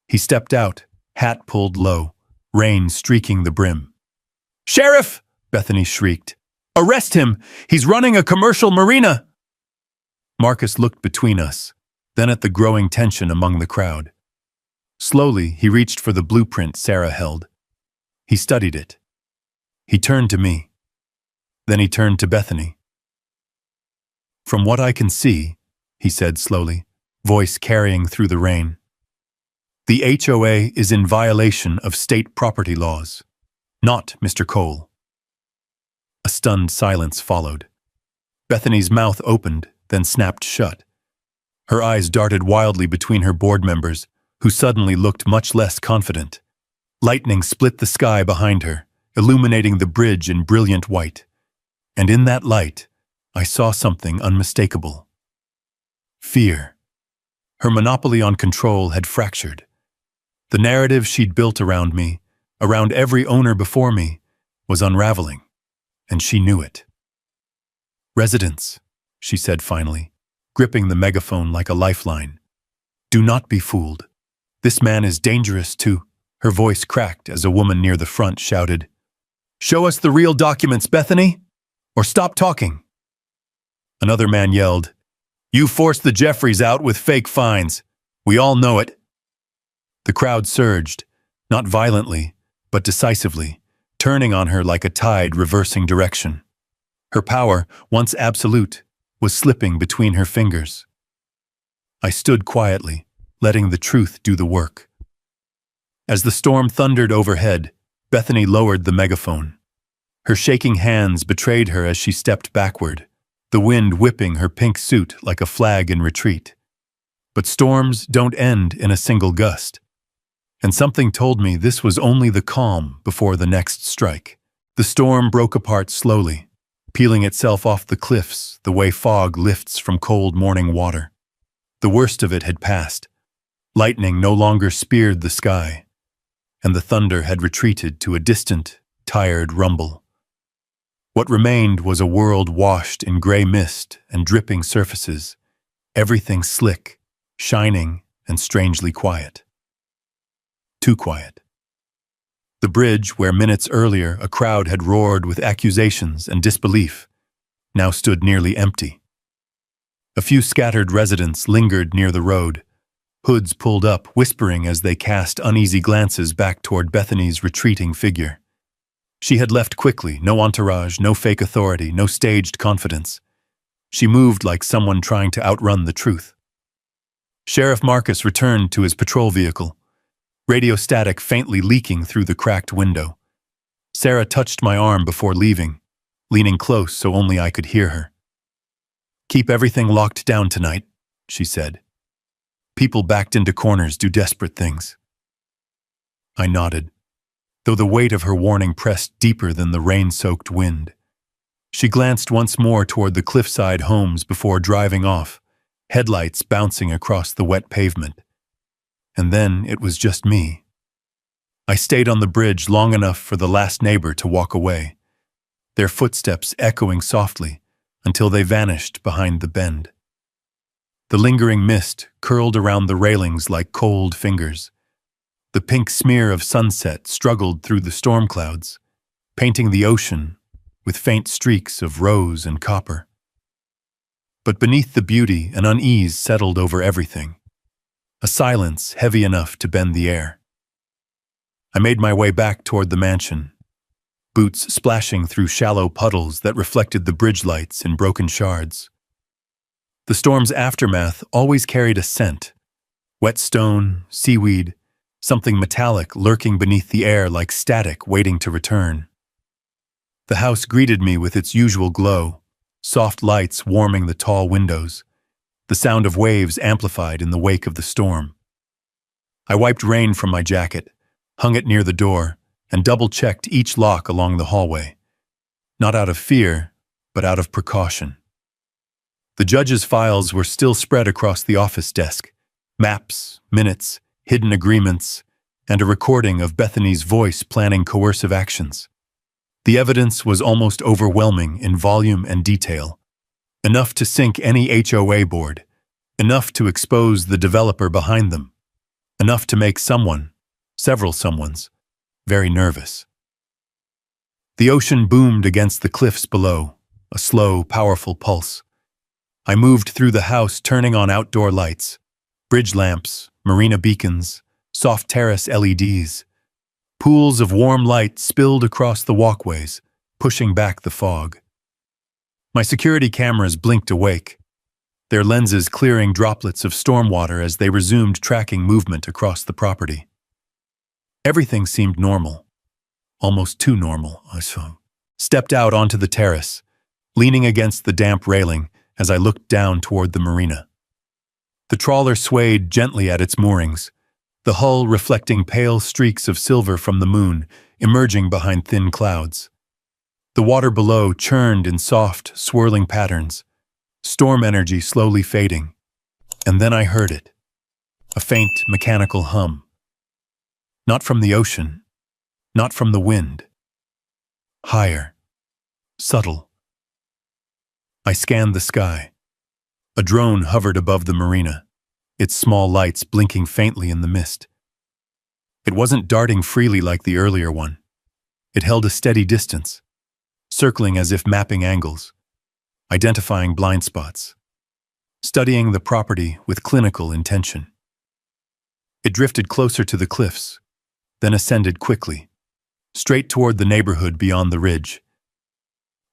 He stepped out, hat pulled low, rain streaking the brim. "Sheriff!" Bethany shrieked. "Arrest him! He's running a commercial marina!" Marcus looked between us, then at the growing tension among the crowd. Slowly, he reached for the blueprint Sarah held. He studied it. He turned to me. Then he turned to Bethany. "From what I can see," he said slowly, voice carrying through the rain, "the HOA is in violation of state property laws, not Mr. Cole." A stunned silence followed. Bethany's mouth opened, then snapped shut. Her eyes darted wildly between her board members, who suddenly looked much less confident. Lightning split the sky behind her, illuminating the bridge in brilliant white. And in that light, I saw something unmistakable. Fear. Her monopoly on control had fractured. The narrative she'd built around me, around every owner before me, was unraveling, and she knew it. "Residents," she said finally, gripping the megaphone like a lifeline, "do not be fooled. This man is dangerous too." Her voice cracked as a woman near the front shouted, "Show us the real documents, Bethany, or stop talking." Another man yelled, "You forced the Jeffreys out with fake fines. We all know it." The crowd surged, not violently, but decisively, turning on her like a tide reversing direction. Her power, once absolute, was slipping between her fingers. I stood quietly, letting the truth do the work. As the storm thundered overhead, Bethany lowered the megaphone. Her shaking hands betrayed her as she stepped backward, the wind whipping her pink suit like a flag in retreat. But storms don't end in a single gust. And something told me this was only the calm before the next strike. The storm broke apart slowly, peeling itself off the cliffs the way fog lifts from cold morning water. The worst of it had passed. Lightning no longer speared the sky, and the thunder had retreated to a distant, tired rumble. What remained was a world washed in gray mist and dripping surfaces, everything slick, shining, and strangely quiet. Too quiet. The bridge, where minutes earlier a crowd had roared with accusations and disbelief, now stood nearly empty. A few scattered residents lingered near the road, hoods pulled up, whispering as they cast uneasy glances back toward Bethany's retreating figure. She had left quickly, no entourage, no fake authority, no staged confidence. She moved like someone trying to outrun the truth. Sheriff Marcus returned to his patrol vehicle. radio static faintly leaking through the cracked window. Sarah touched my arm before leaving, leaning close so only I could hear her. "Keep everything locked down tonight," she said. "People backed into corners do desperate things." I nodded, though the weight of her warning pressed deeper than the rain-soaked wind. She glanced once more toward the Cliffside homes before driving off, headlights bouncing across the wet pavement. And then it was just me. I stayed on the bridge long enough for the last neighbor to walk away, their footsteps echoing softly until they vanished behind the bend. The lingering mist curled around the railings like cold fingers. The pink smear of sunset struggled through the storm clouds, painting the ocean with faint streaks of rose and copper. But beneath the beauty, an unease settled over everything, a silence heavy enough to bend the air. I made my way back toward the mansion, boots splashing through shallow puddles that reflected the bridge lights in broken shards. The storm's aftermath always carried a scent: wet stone, seaweed, something metallic lurking beneath the air like static waiting to return. The house greeted me with its usual glow, soft lights warming the tall windows, the sound of waves amplified in the wake of the storm. I wiped rain from my jacket, hung it near the door, and double-checked each lock along the hallway, not out of fear, but out of precaution. The judge's files were still spread across the office desk: maps, minutes, hidden agreements, and a recording of Bethany's voice planning coercive actions. The evidence was almost overwhelming in volume and detail, enough to sink any HOA board, enough to expose the developer behind them, enough to make someone, several someones, very nervous. The ocean boomed against the cliffs below, a slow, powerful pulse. I moved through the house, turning on outdoor lights, bridge lamps, marina beacons, soft terrace LEDs. Pools of warm light spilled across the walkways, pushing back the fog. My security cameras blinked awake, their lenses clearing droplets of stormwater as they resumed tracking movement across the property. Everything seemed normal, almost too normal. I stepped out onto the terrace, leaning against the damp railing as I looked down toward the marina. The trawler swayed gently at its moorings, the hull reflecting pale streaks of silver from the moon emerging behind thin clouds. The water below churned in soft, swirling patterns, storm energy slowly fading. And then I heard it, a faint, mechanical hum. Not from the ocean, not from the wind. Higher, subtle. I scanned the sky. A drone hovered above the marina, its small lights blinking faintly in the mist. It wasn't darting freely like the earlier one. It held a steady distance, circling as if mapping angles, identifying blind spots, studying the property with clinical intention. It drifted closer to the cliffs, then ascended quickly, straight toward the neighborhood beyond the ridge.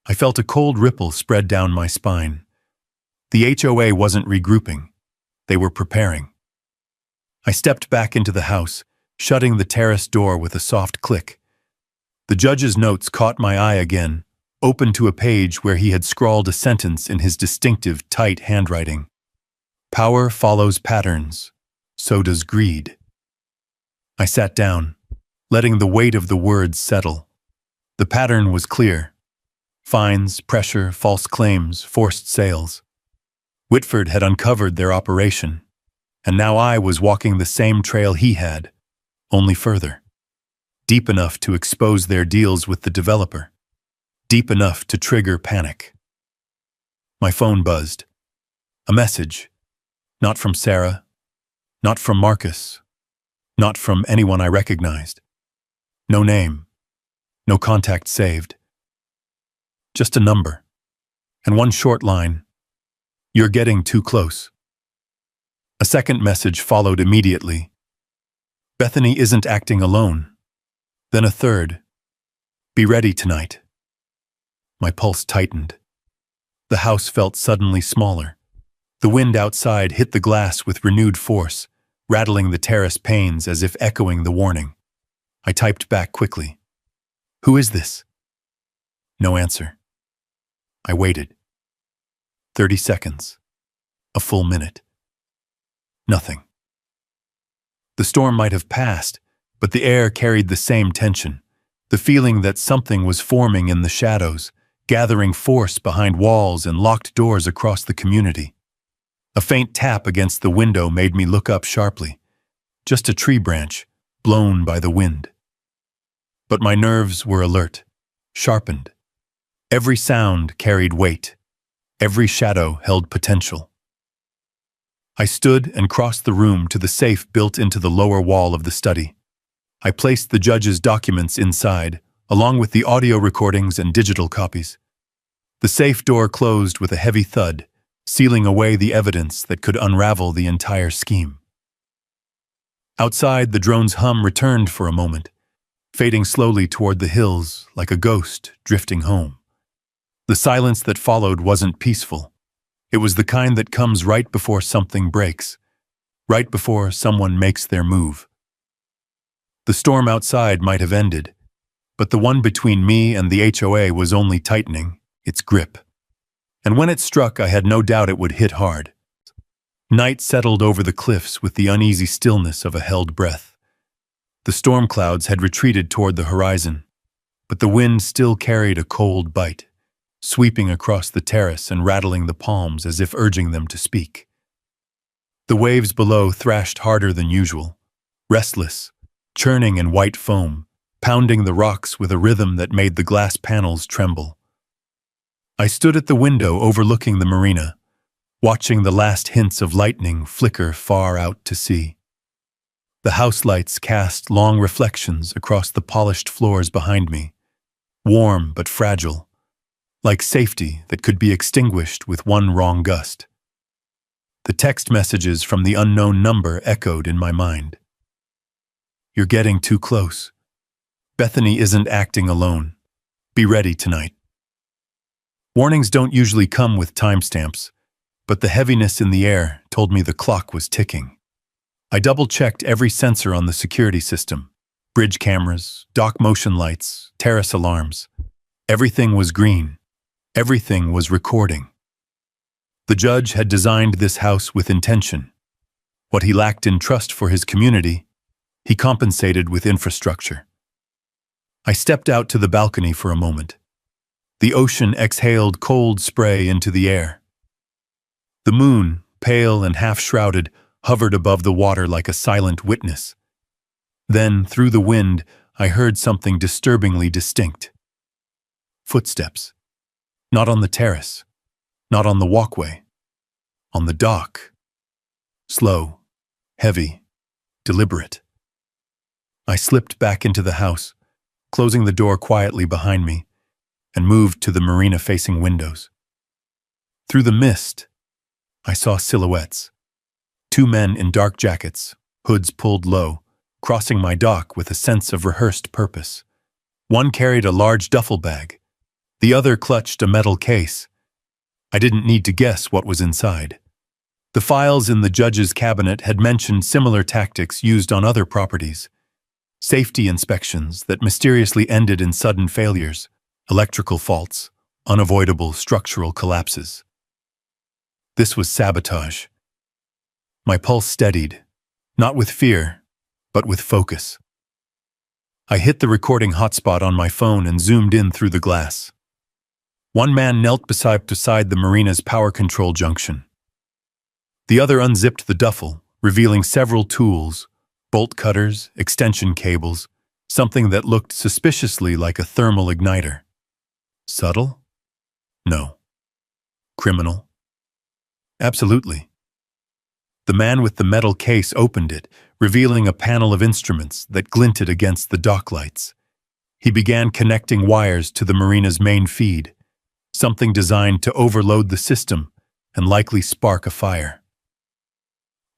I felt a cold ripple spread down my spine. The HOA wasn't regrouping. They were preparing. I stepped back into the house, shutting the terrace door with a soft click. The judge's notes caught my eye again, open to a page where he had scrawled a sentence in his distinctive, tight handwriting. "Power follows patterns, so does greed." I sat down, letting the weight of the words settle. The pattern was clear: fines, pressure, false claims, forced sales. Whitford had uncovered their operation, and now I was walking the same trail he had, only further. Deep enough to expose their deals with the developer. Deep enough to trigger panic. My phone buzzed. A message. Not from Sarah. Not from Marcus. Not from anyone I recognized. No name. No contact saved. Just a number. And one short line. "You're getting too close." A second message followed immediately. "Bethany isn't acting alone." Then a third. "Be ready tonight." My pulse tightened. The house felt suddenly smaller. The wind outside hit the glass with renewed force, rattling the terrace panes as if echoing the warning. I typed back quickly. "Who is this?" No answer. I waited. 30 seconds. A full minute. Nothing. The storm might have passed, but the air carried the same tension, the feeling that something was forming in the shadows, gathering force behind walls and locked doors across the community. A faint tap against the window made me look up sharply. Just a tree branch, blown by the wind. But my nerves were alert, sharpened. Every sound carried weight. Every shadow held potential. I stood and crossed the room to the safe built into the lower wall of the study. I placed the judge's documents inside, along with the audio recordings and digital copies. The safe door closed with a heavy thud, sealing away the evidence that could unravel the entire scheme. Outside, the drone's hum returned for a moment, fading slowly toward the hills like a ghost drifting home. The silence that followed wasn't peaceful. It was the kind that comes right before something breaks, right before someone makes their move. The storm outside might have ended, but the one between me and the HOA was only tightening its grip. And when it struck, I had no doubt it would hit hard. Night settled over the cliffs with the uneasy stillness of a held breath. The storm clouds had retreated toward the horizon, but the wind still carried a cold bite, sweeping across the terrace and rattling the palms as if urging them to speak. The waves below thrashed harder than usual, restless, churning in white foam, pounding the rocks with a rhythm that made the glass panels tremble. I stood at the window overlooking the marina, watching the last hints of lightning flicker far out to sea. The house lights cast long reflections across the polished floors behind me, warm but fragile, like safety that could be extinguished with one wrong gust. The text messages from the unknown number echoed in my mind. "You're getting too close. Bethany isn't acting alone. Be ready tonight." Warnings don't usually come with timestamps, but the heaviness in the air told me the clock was ticking. I double-checked every sensor on the security system: bridge cameras, dock motion lights, terrace alarms. Everything was green. Everything was recording. The judge had designed this house with intention. What he lacked in trust for his community, he compensated with infrastructure. I stepped out to the balcony for a moment. The ocean exhaled cold spray into the air. The moon, pale and half-shrouded, hovered above the water like a silent witness. Then, through the wind, I heard something disturbingly distinct. Footsteps. Not on the terrace. Not on the walkway. On the dock. Slow, heavy, deliberate. I slipped back into the house, closing the door quietly behind me, and moved to the marina-facing windows. Through the mist, I saw silhouettes. 2 men in dark jackets, hoods pulled low, crossing my dock with a sense of rehearsed purpose. One carried a large duffel bag. The other clutched a metal case. I didn't need to guess what was inside. The files in the judge's cabinet had mentioned similar tactics used on other properties. Safety inspections that mysteriously ended in sudden failures, electrical faults, unavoidable structural collapses. This was sabotage. My pulse steadied, not with fear, but with focus. I hit the recording hotspot on my phone and zoomed in through the glass. One man knelt beside the marina's power control junction. The other unzipped the duffel, revealing several tools, bolt cutters, extension cables, something that looked suspiciously like a thermal igniter. Subtle? No. Criminal? Absolutely. The man with the metal case opened it, revealing a panel of instruments that glinted against the dock lights. He began connecting wires to the marina's main feed, something designed to overload the system and likely spark a fire.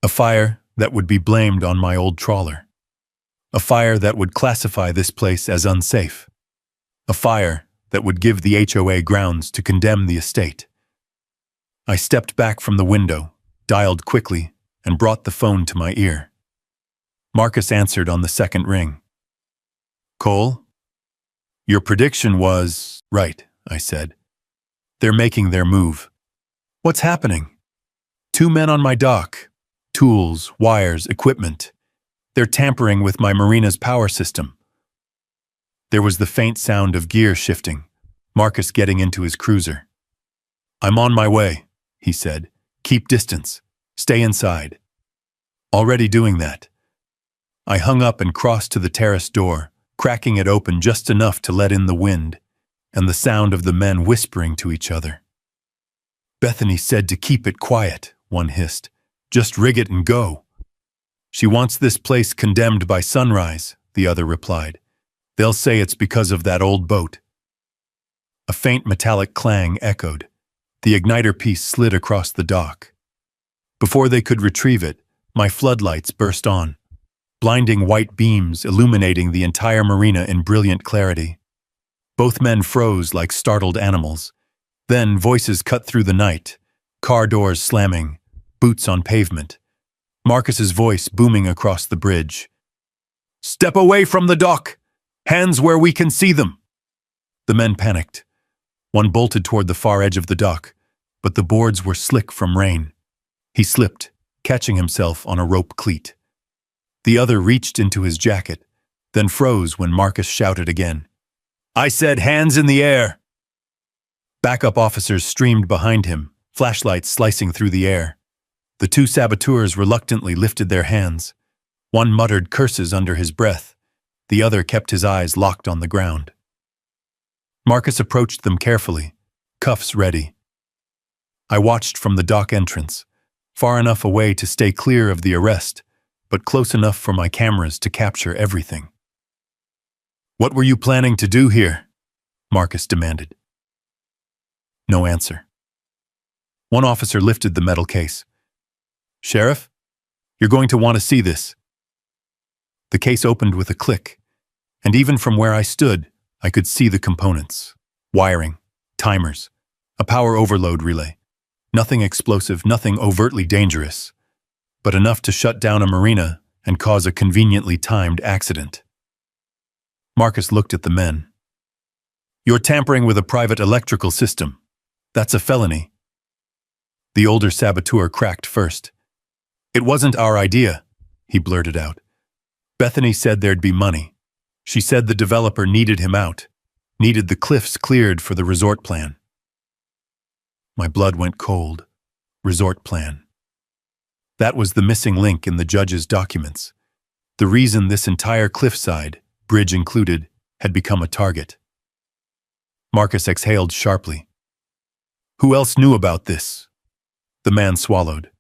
A fire that would be blamed on my old trawler. A fire that would classify this place as unsafe. A fire that would give the HOA grounds to condemn the estate. I stepped back from the window, dialed quickly, and brought the phone to my ear. Marcus answered on the second ring. Cole? Your prediction was right, I said. They're making their move. What's happening? 2 men on my dock. Tools, wires, equipment. They're tampering with my marina's power system. There was the faint sound of gear shifting, Marcus getting into his cruiser. I'm on my way, he said. Keep distance. Stay inside. Already doing that. I hung up and crossed to the terrace door, cracking it open just enough to let in the wind and the sound of the men whispering to each other. Bethany said to keep it quiet, one hissed. Just rig it and go. She wants this place condemned by sunrise, the other replied. They'll say it's because of that old boat. A faint metallic clang echoed. The igniter piece slid across the dock. Before they could retrieve it, my floodlights burst on, blinding white beams illuminating the entire marina in brilliant clarity. Both men froze like startled animals. Then voices cut through the night, car doors slamming, boots on pavement. Marcus's voice booming across the bridge. Step away from the dock! Hands where we can see them! The men panicked. One bolted toward the far edge of the dock, but the boards were slick from rain. He slipped, catching himself on a rope cleat. The other reached into his jacket, then froze when Marcus shouted again. I said hands in the air! Backup officers streamed behind him, flashlights slicing through the air. The 2 saboteurs reluctantly lifted their hands. One muttered curses under his breath. The other kept his eyes locked on the ground. Marcus approached them carefully, cuffs ready. I watched from the dock entrance, far enough away to stay clear of the arrest, but close enough for my cameras to capture everything. What were you planning to do here? Marcus demanded. No answer. One officer lifted the metal case. Sheriff, you're going to want to see this. The case opened with a click, and even from where I stood, I could see the components. Wiring, timers, a power overload relay. Nothing explosive, nothing overtly dangerous, but enough to shut down a marina and cause a conveniently timed accident. Marcus looked at the men. You're tampering with a private electrical system. That's a felony. The older saboteur cracked first. It wasn't our idea, he blurted out. Bethany said there'd be money. She said the developer needed him out, needed the cliffs cleared for the resort plan. My blood went cold. Resort plan. That was the missing link in the judge's documents. The reason this entire Cliffside, bridge included, had become a target. Marcus exhaled sharply. Who else knew about this? The man swallowed.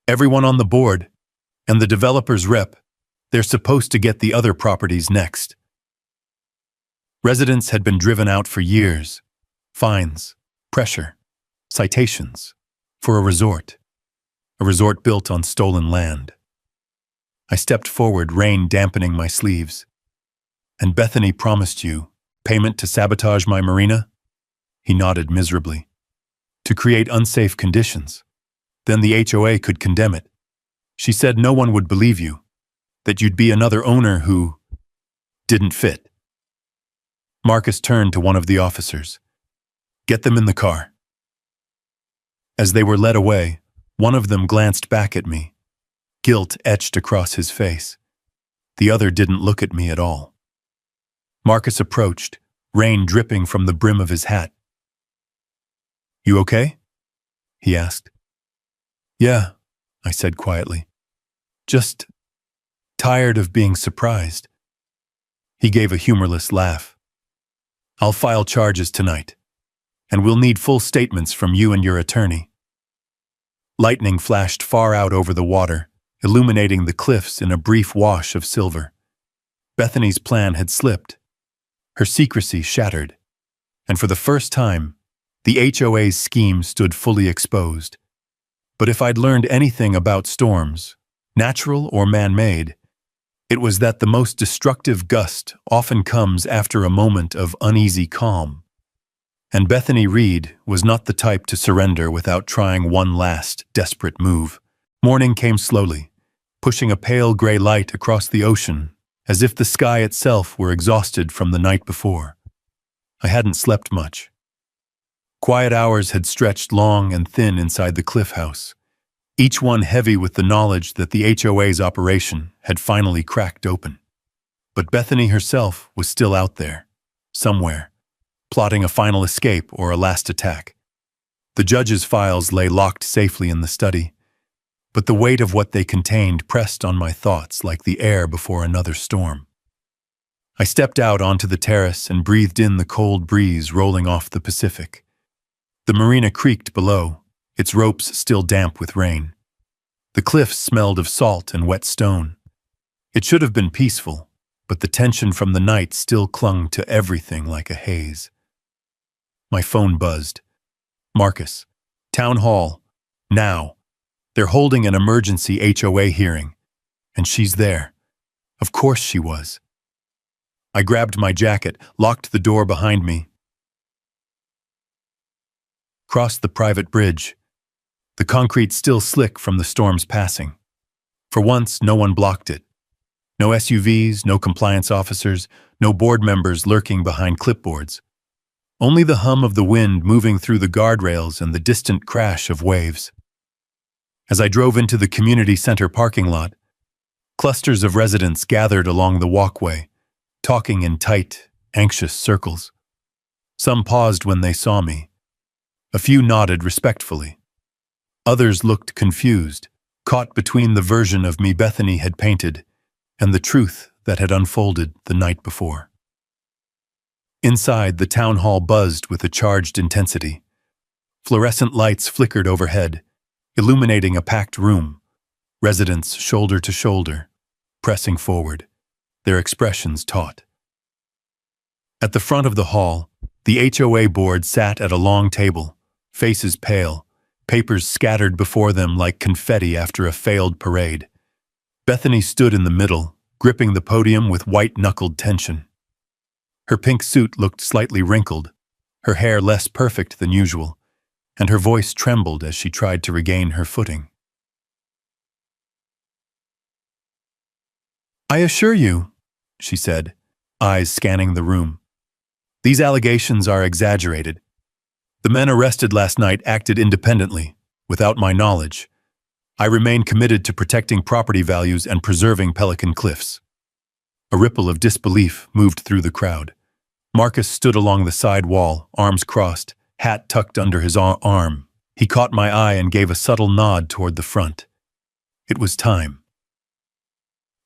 Everyone on the board, and the developer's rep. They're supposed to get the other properties next. Residents had been driven out for years. Fines, pressure, citations, for a resort built on stolen land. I stepped forward, rain dampening my sleeves. And Bethany promised you payment to sabotage my marina? He nodded miserably. To create unsafe conditions. Then the HOA could condemn it. She said no one would believe you, that you'd be another owner who didn't fit. Marcus turned to one of the officers. Get them in the car. As they were led away, one of them glanced back at me, guilt etched across his face. The other didn't look at me at all. Marcus approached, rain dripping from the brim of his hat. You okay? He asked. Yeah, I said quietly. Just tired of being surprised. He gave a humorless laugh. I'll file charges tonight, and we'll need full statements from you and your attorney. Lightning flashed far out over the water, illuminating the cliffs in a brief wash of silver. Bethany's plan had slipped, her secrecy shattered, and for the first time, the HOA's scheme stood fully exposed. But if I'd learned anything about storms, natural or man-made, it was that the most destructive gust often comes after a moment of uneasy calm. And Bethany Reed was not the type to surrender without trying one last, desperate move. Morning came slowly, pushing a pale gray light across the ocean, as if the sky itself were exhausted from the night before. I hadn't slept much. Quiet hours had stretched long and thin inside the Cliff House, each one heavy with the knowledge that the HOA's operation had finally cracked open. But Bethany herself was still out there, somewhere, plotting a final escape or a last attack. The judge's files lay locked safely in the study, but the weight of what they contained pressed on my thoughts like the air before another storm. I stepped out onto the terrace and breathed in the cold breeze rolling off the Pacific. The marina creaked below, its ropes still damp with rain. The cliffs smelled of salt and wet stone. It should have been peaceful, but the tension from the night still clung to everything like a haze. My phone buzzed. Marcus. Town Hall. Now. They're holding an emergency HOA hearing. And she's there. Of course she was. I grabbed my jacket, locked the door behind me, crossed the private bridge, the concrete still slick from the storm's passing. For once, no one blocked it. No SUVs, no compliance officers, no board members lurking behind clipboards. Only the hum of the wind moving through the guardrails and the distant crash of waves. As I drove into the community center parking lot, clusters of residents gathered along the walkway, talking in tight, anxious circles. Some paused when they saw me. A few nodded respectfully. Others looked confused, caught between the version of me Bethany had painted and the truth that had unfolded the night before. Inside, the town hall buzzed with a charged intensity. Fluorescent lights flickered overhead, illuminating a packed room, residents shoulder to shoulder, pressing forward, their expressions taut. At the front of the hall, the HOA board sat at a long table, faces pale, papers scattered before them like confetti after a failed parade. Bethany stood in the middle, gripping the podium with white-knuckled tension. Her pink suit looked slightly wrinkled, her hair less perfect than usual, and her voice trembled as she tried to regain her footing. "I assure you," she said, eyes scanning the room, "these allegations are exaggerated. The men arrested last night acted independently, without my knowledge. I remain committed to protecting property values and preserving Pelican Cliffs." A ripple of disbelief moved through the crowd. Marcus stood along the side wall, arms crossed, hat tucked under his arm. He caught my eye and gave a subtle nod toward the front. It was time.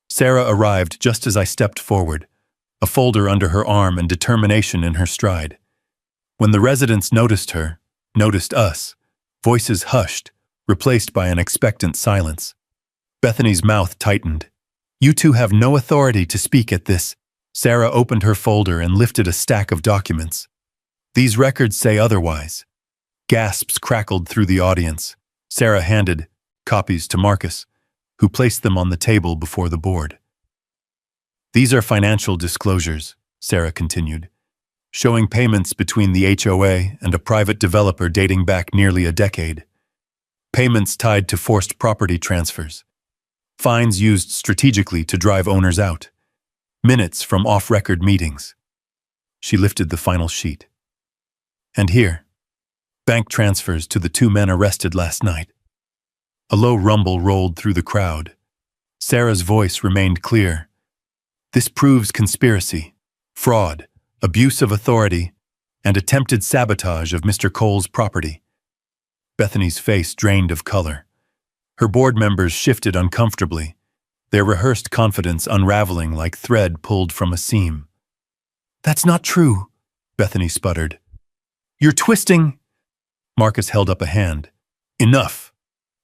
Sarah arrived just as I stepped forward, a folder under her arm and determination in her stride. When the residents noticed her, noticed us, voices hushed, replaced by an expectant silence. Bethany's mouth tightened. "You two have no authority to speak at this." Sarah opened her folder and lifted a stack of documents. "These records say otherwise." Gasps crackled through the audience. Sarah handed copies to Marcus, who placed them on the table before the board. "These are financial disclosures," Sarah continued, showing payments between the HOA and a private developer dating back nearly a decade. Payments tied to forced property transfers. Fines used strategically to drive owners out. Minutes from off-record meetings. She lifted the final sheet. "And here, bank transfers to the 2 men arrested last night." A low rumble rolled through the crowd. Sarah's voice remained clear. "This proves conspiracy, fraud, abuse of authority, and attempted sabotage of Mr. Cole's property." Bethany's face drained of color. Her board members shifted uncomfortably, their rehearsed confidence unraveling like thread pulled from a seam. "That's not true," Bethany sputtered. "You're twisting." Marcus held up a hand. "Enough."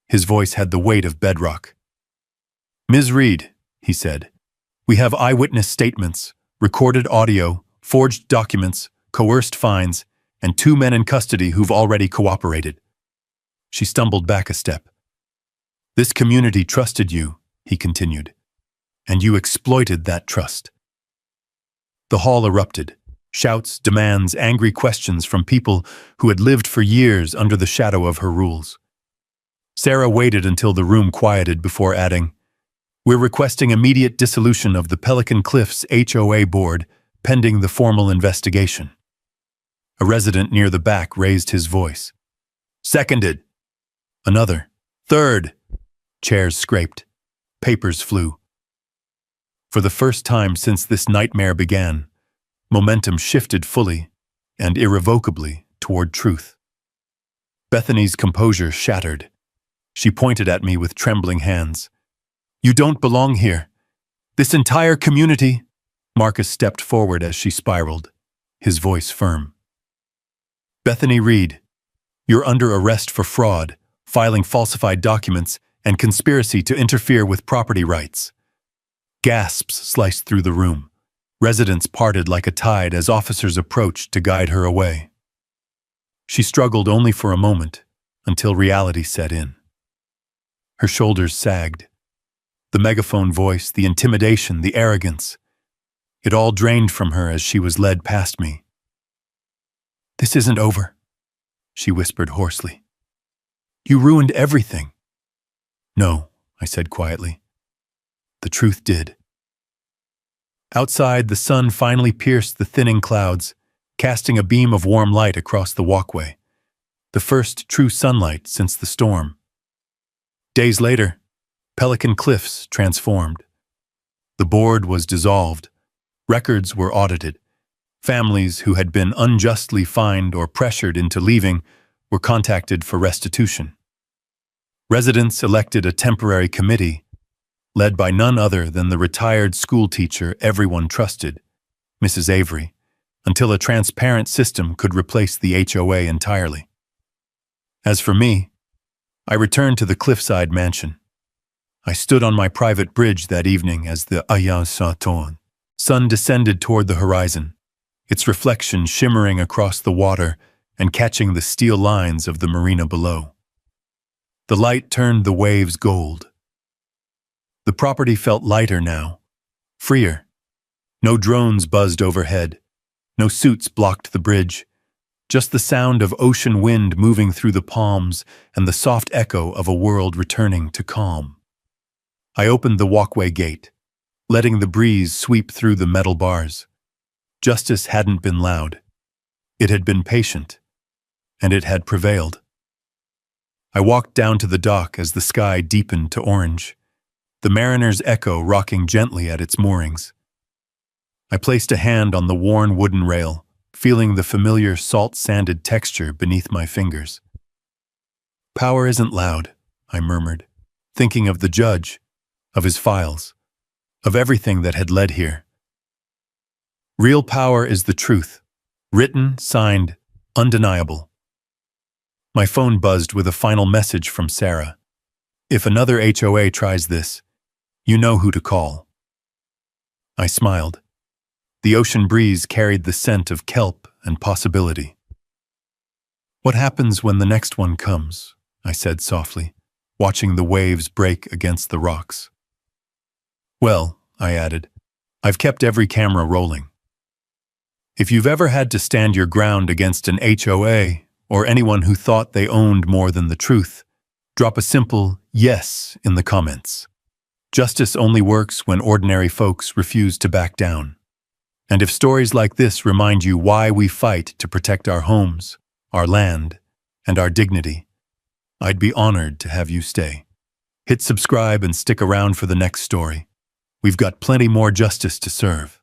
His voice had the weight of bedrock. "Ms. Reed," he said, "we have eyewitness statements, recorded audio, forged documents, coerced fines, and 2 men in custody who've already cooperated." She stumbled back a step. "This community trusted you," he continued, "and you exploited that trust." The hall erupted. Shouts, demands, angry questions from people who had lived for years under the shadow of her rules. Sarah waited until the room quieted before adding, We're requesting immediate dissolution of the Pelican Cliffs HOA board pending the formal investigation. A resident near the back raised his voice. Seconded. Another. Third. Chairs scraped. Papers flew. For the first time since this nightmare began, momentum shifted fully and irrevocably toward truth. Bethany's composure shattered. She pointed at me with trembling hands. You don't belong here. This entire community. Marcus stepped forward as she spiraled, his voice firm. Bethany Reed, you're under arrest for fraud, filing falsified documents, and conspiracy to interfere with property rights. Gasps sliced through the room. Residents parted like a tide as officers approached to guide her away. She struggled only for a moment, until reality set in. Her shoulders sagged. The megaphone voice, the intimidation, the arrogance. It all drained from her as she was led past me. This isn't over, she whispered hoarsely. You ruined everything. No, I said quietly. The truth did. Outside, the sun finally pierced the thinning clouds, casting a beam of warm light across the walkway, the first true sunlight since the storm. Days later, Pelican Cliffs transformed. The board was dissolved. Records were audited. Families who had been unjustly fined or pressured into leaving were contacted for restitution. Residents elected a temporary committee, led by none other than the retired schoolteacher everyone trusted, Mrs. Avery, until a transparent system could replace the HOA entirely. As for me, I returned to the Cliffside mansion. I stood on my private bridge that evening as the sun descended toward the horizon, its reflection shimmering across the water and catching the steel lines of the marina below. The light turned the waves gold. The property felt lighter now, freer. No drones buzzed overhead. No suits blocked the bridge. Just the sound of ocean wind moving through the palms and the soft echo of a world returning to calm. I opened the walkway gate, letting the breeze sweep through the metal bars. Justice hadn't been loud. It had been patient, and it had prevailed. I walked down to the dock as the sky deepened to orange, the mariner's echo rocking gently at its moorings. I placed a hand on the worn wooden rail, feeling the familiar salt-sanded texture beneath my fingers. Power isn't loud, I murmured, thinking of the judge, of his files, of everything that had led here. Real power is the truth, written, signed, undeniable. My phone buzzed with a final message from Sarah. If another HOA tries this, you know who to call. I smiled. The ocean breeze carried the scent of kelp and possibility. What happens when the next one comes? I said softly, watching the waves break against the rocks. Well, I added, I've kept every camera rolling. If you've ever had to stand your ground against an HOA or anyone who thought they owned more than the truth, drop a simple yes in the comments. Justice only works when ordinary folks refuse to back down. And if stories like this remind you why we fight to protect our homes, our land, and our dignity, I'd be honored to have you stay. Hit subscribe and stick around for the next story. We've got plenty more justice to serve.